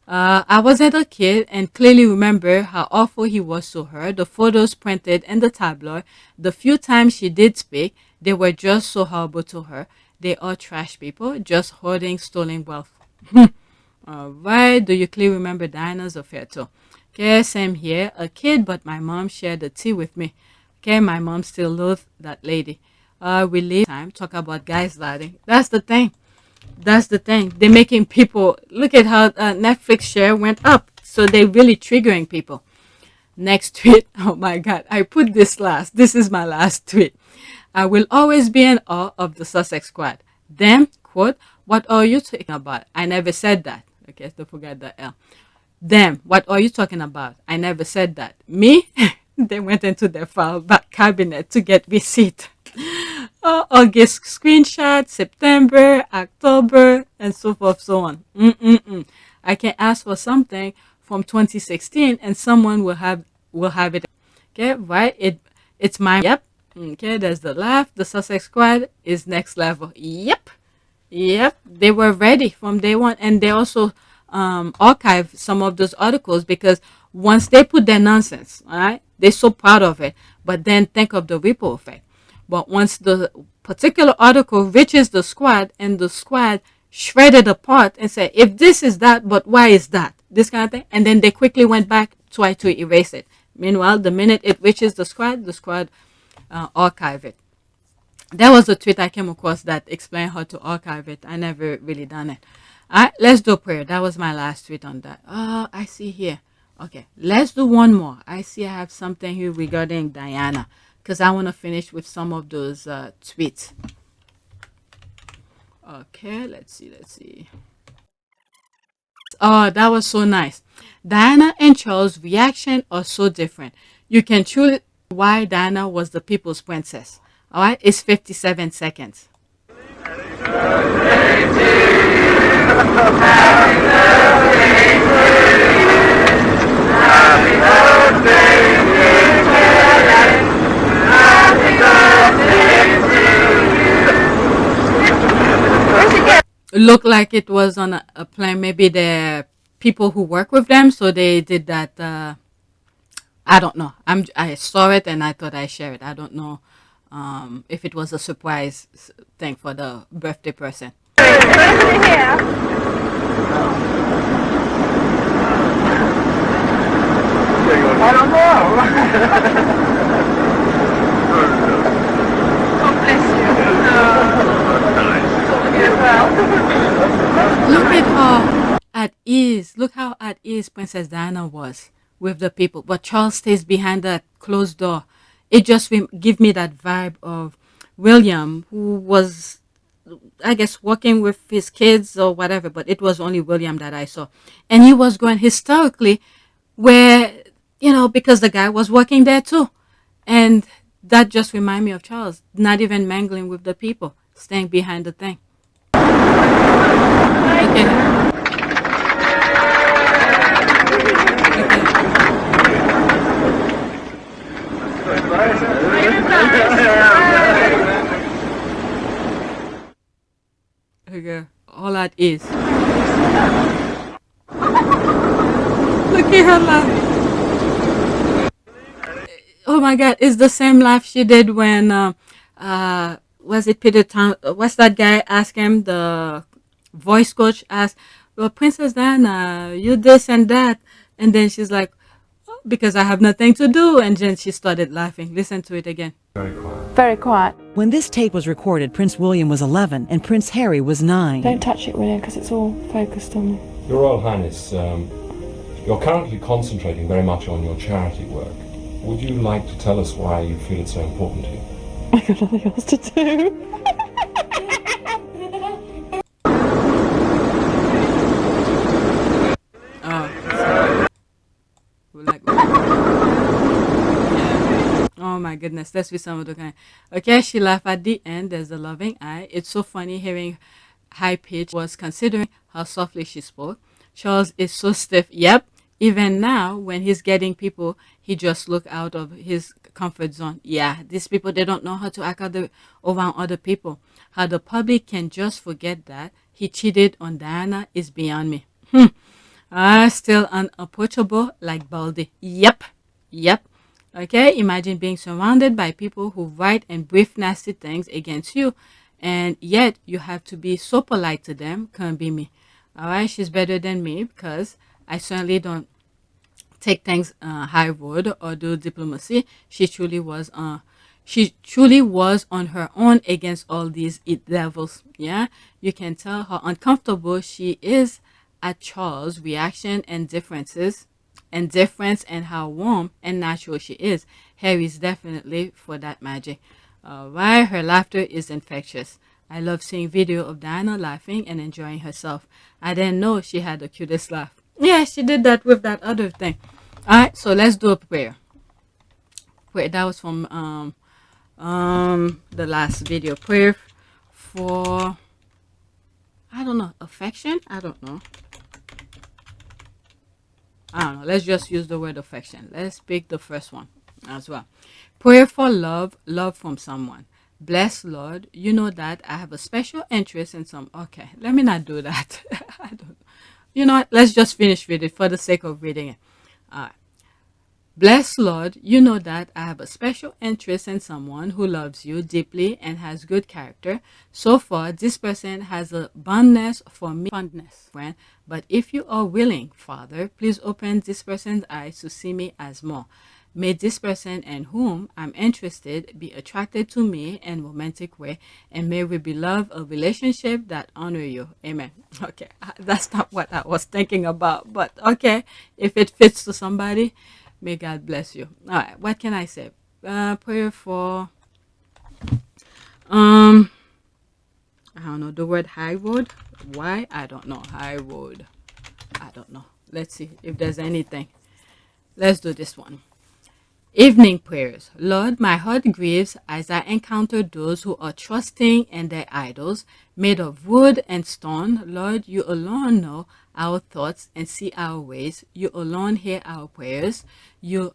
I wasn't a kid and clearly remember how awful he was to her. The photos printed in the tabloid, the few times she did speak, they were just so horrible to her. They are trash people, just hoarding stolen wealth. All right. Do you clearly remember Diana's affair too? Okay, same here. A kid, but my mom shared the tea with me. Okay, my mom still loathed that lady. We leave time, talk about guys lighting. That's the thing. That's the thing. They're making people, look at how Netflix share went up. So they're really triggering people. Next tweet. Oh my God. I put this last. This is my last tweet. I will always be in awe of the Sussex squad. Them, quote, what are you talking about? I never said that. Okay, don't forget the L. Them, what are you talking about? I never said that. Me? They went into their file back cabinet to get receipt. August screenshot, September, October, and so forth, so on. I can ask for something from 2016 and someone will have it. Okay, right? It's mine. Yep. Okay, there's the laugh. The Sussex squad is next level. Yep. They were ready from day one, and they also archive some of those articles because once they put their nonsense, all right, they're so proud of it. But then think of the ripple effect. But once the particular article reaches the squad and the squad shredded apart and said, if this is that, but why is that? This kind of thing. And then they quickly went back, try to erase it. Meanwhile, the minute it reaches the squad archive it. There was a tweet I came across that explained how to archive it. I never really done it. All right, let's do prayer. That was my last tweet on that. I see here. Okay, let's do one more. I see I have something here regarding Diana, because I want to finish with some of those tweets. Okay, let's see. Oh, that was so nice. Diana and Charles' reaction are so different. You can truly see why Diana was the people's princess. All right, it's 57 seconds. Looked like it was on a plane. Maybe the people who work with them, so they did that. I don't know. I saw it and I thought I'd share it. I don't know if it was a surprise thing for the birthday person. I don't know. Oh, bless you. ease. Look how at ease Princess Diana was with the people. But Charles stays behind that closed door. It just give me that vibe of William, who was, I guess, working with his kids or whatever, but it was only William that I saw. And he was going hysterically where, because the guy was working there too. And that just reminded me of Charles, not even mangling with the people, staying behind the thing. Okay. Okay, all that is. Look at her laugh. Oh my God, it's the same laugh she did when, was it Peter Town? What's that guy asked him? The voice coach asked, well, Princess Diana, you this and that. And then she's like, oh, because I have nothing to do. And then she started laughing. Listen to it again. Very quiet. Very quiet. When this tape was recorded, Prince William was 11 and Prince Harry was 9. Don't touch it, William, because it's all focused on me. Your Royal Highness, you're currently concentrating very much on your charity work. Would you like to tell us why you feel it's so important to you? I got nothing else to do. Oh my goodness, let's be some of the kind. Okay, she laughed at the end. There's the loving eye. It's so funny hearing high pitch was considering how softly she spoke. Charles is so stiff. Yep. Even now, when he's getting people, he just look out of his comfort zone. Yeah, these people, they don't know how to act around other people. How the public can just forget that he cheated on Diana is beyond me. Still unapproachable like Baldy. Yep. Okay, imagine being surrounded by people who write and breathe nasty things against you, and yet you have to be so polite to them. Can't be me. All right, she's better than me because I certainly don't take things high road or do diplomacy. She truly was on her own against all these devils. Yeah, you can tell how uncomfortable she is at Charles' reaction and difference and how warm and natural she is. Harry's definitely for that magic. Why her laughter is infectious. I love seeing video of Diana laughing and enjoying herself. I didn't know she had the cutest laugh. Yeah, she did that with that other thing. All right, so let's do a prayer. That was from the last video. Prayer for, I don't know, affection? I don't know. Let's just use the word affection. Let's pick the first one as well. Prayer for love from someone. Bless Lord, you know that I have a special interest in some. Okay, let me not do that. I don't. You know what? Let's just finish with it for the sake of reading it. All right. Bless Lord, you know that I have a special interest in someone who loves you deeply and has good character. So far, this person has a fondness for me, friend. But if you are willing, Father, please open this person's eyes to see me as more. May this person in whom I'm interested be attracted to me in a romantic way, and may we beloved a relationship that honor you. Amen. Okay, that's not what I was thinking about, but okay, if it fits to somebody, may God bless you. All right, what can I say? Prayer for, I don't know, the word high road. Why? I don't know. High road. I don't know. Let's see if there's anything. Let's do this one. Evening prayers. Lord, my heart grieves as I encounter those who are trusting in their idols made of wood and stone. Lord, you alone know our thoughts and see our ways. You alone hear our prayers. You're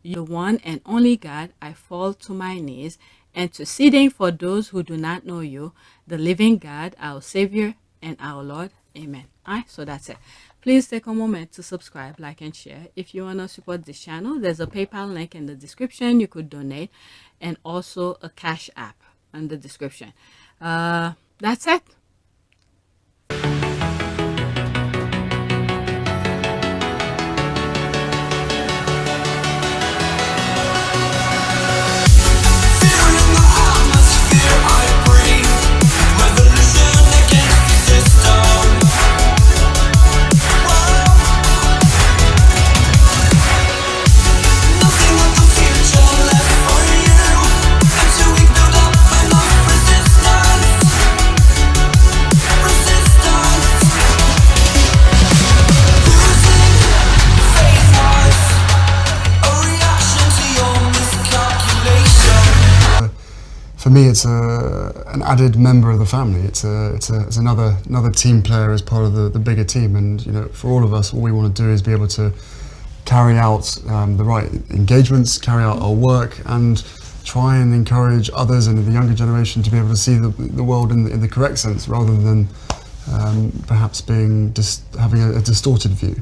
the one and only God. I fall to my knees, interceding for those who do not know you, the living God, our Savior and our Lord. Amen. All right, so that's it. Please take a moment to subscribe, like, and share. If you want to support this channel, there's a PayPal link in the description. You could donate, and also a Cash App in the description. That's it. Revolution against the system. Whoa. for me, it's an added member of the family. It's another team player as part of the bigger team. And you know, for all of us, all we want to do is be able to carry out the right engagements, carry out our work, and try and encourage others and the younger generation to be able to see the world in the correct sense, rather than perhaps having a distorted view.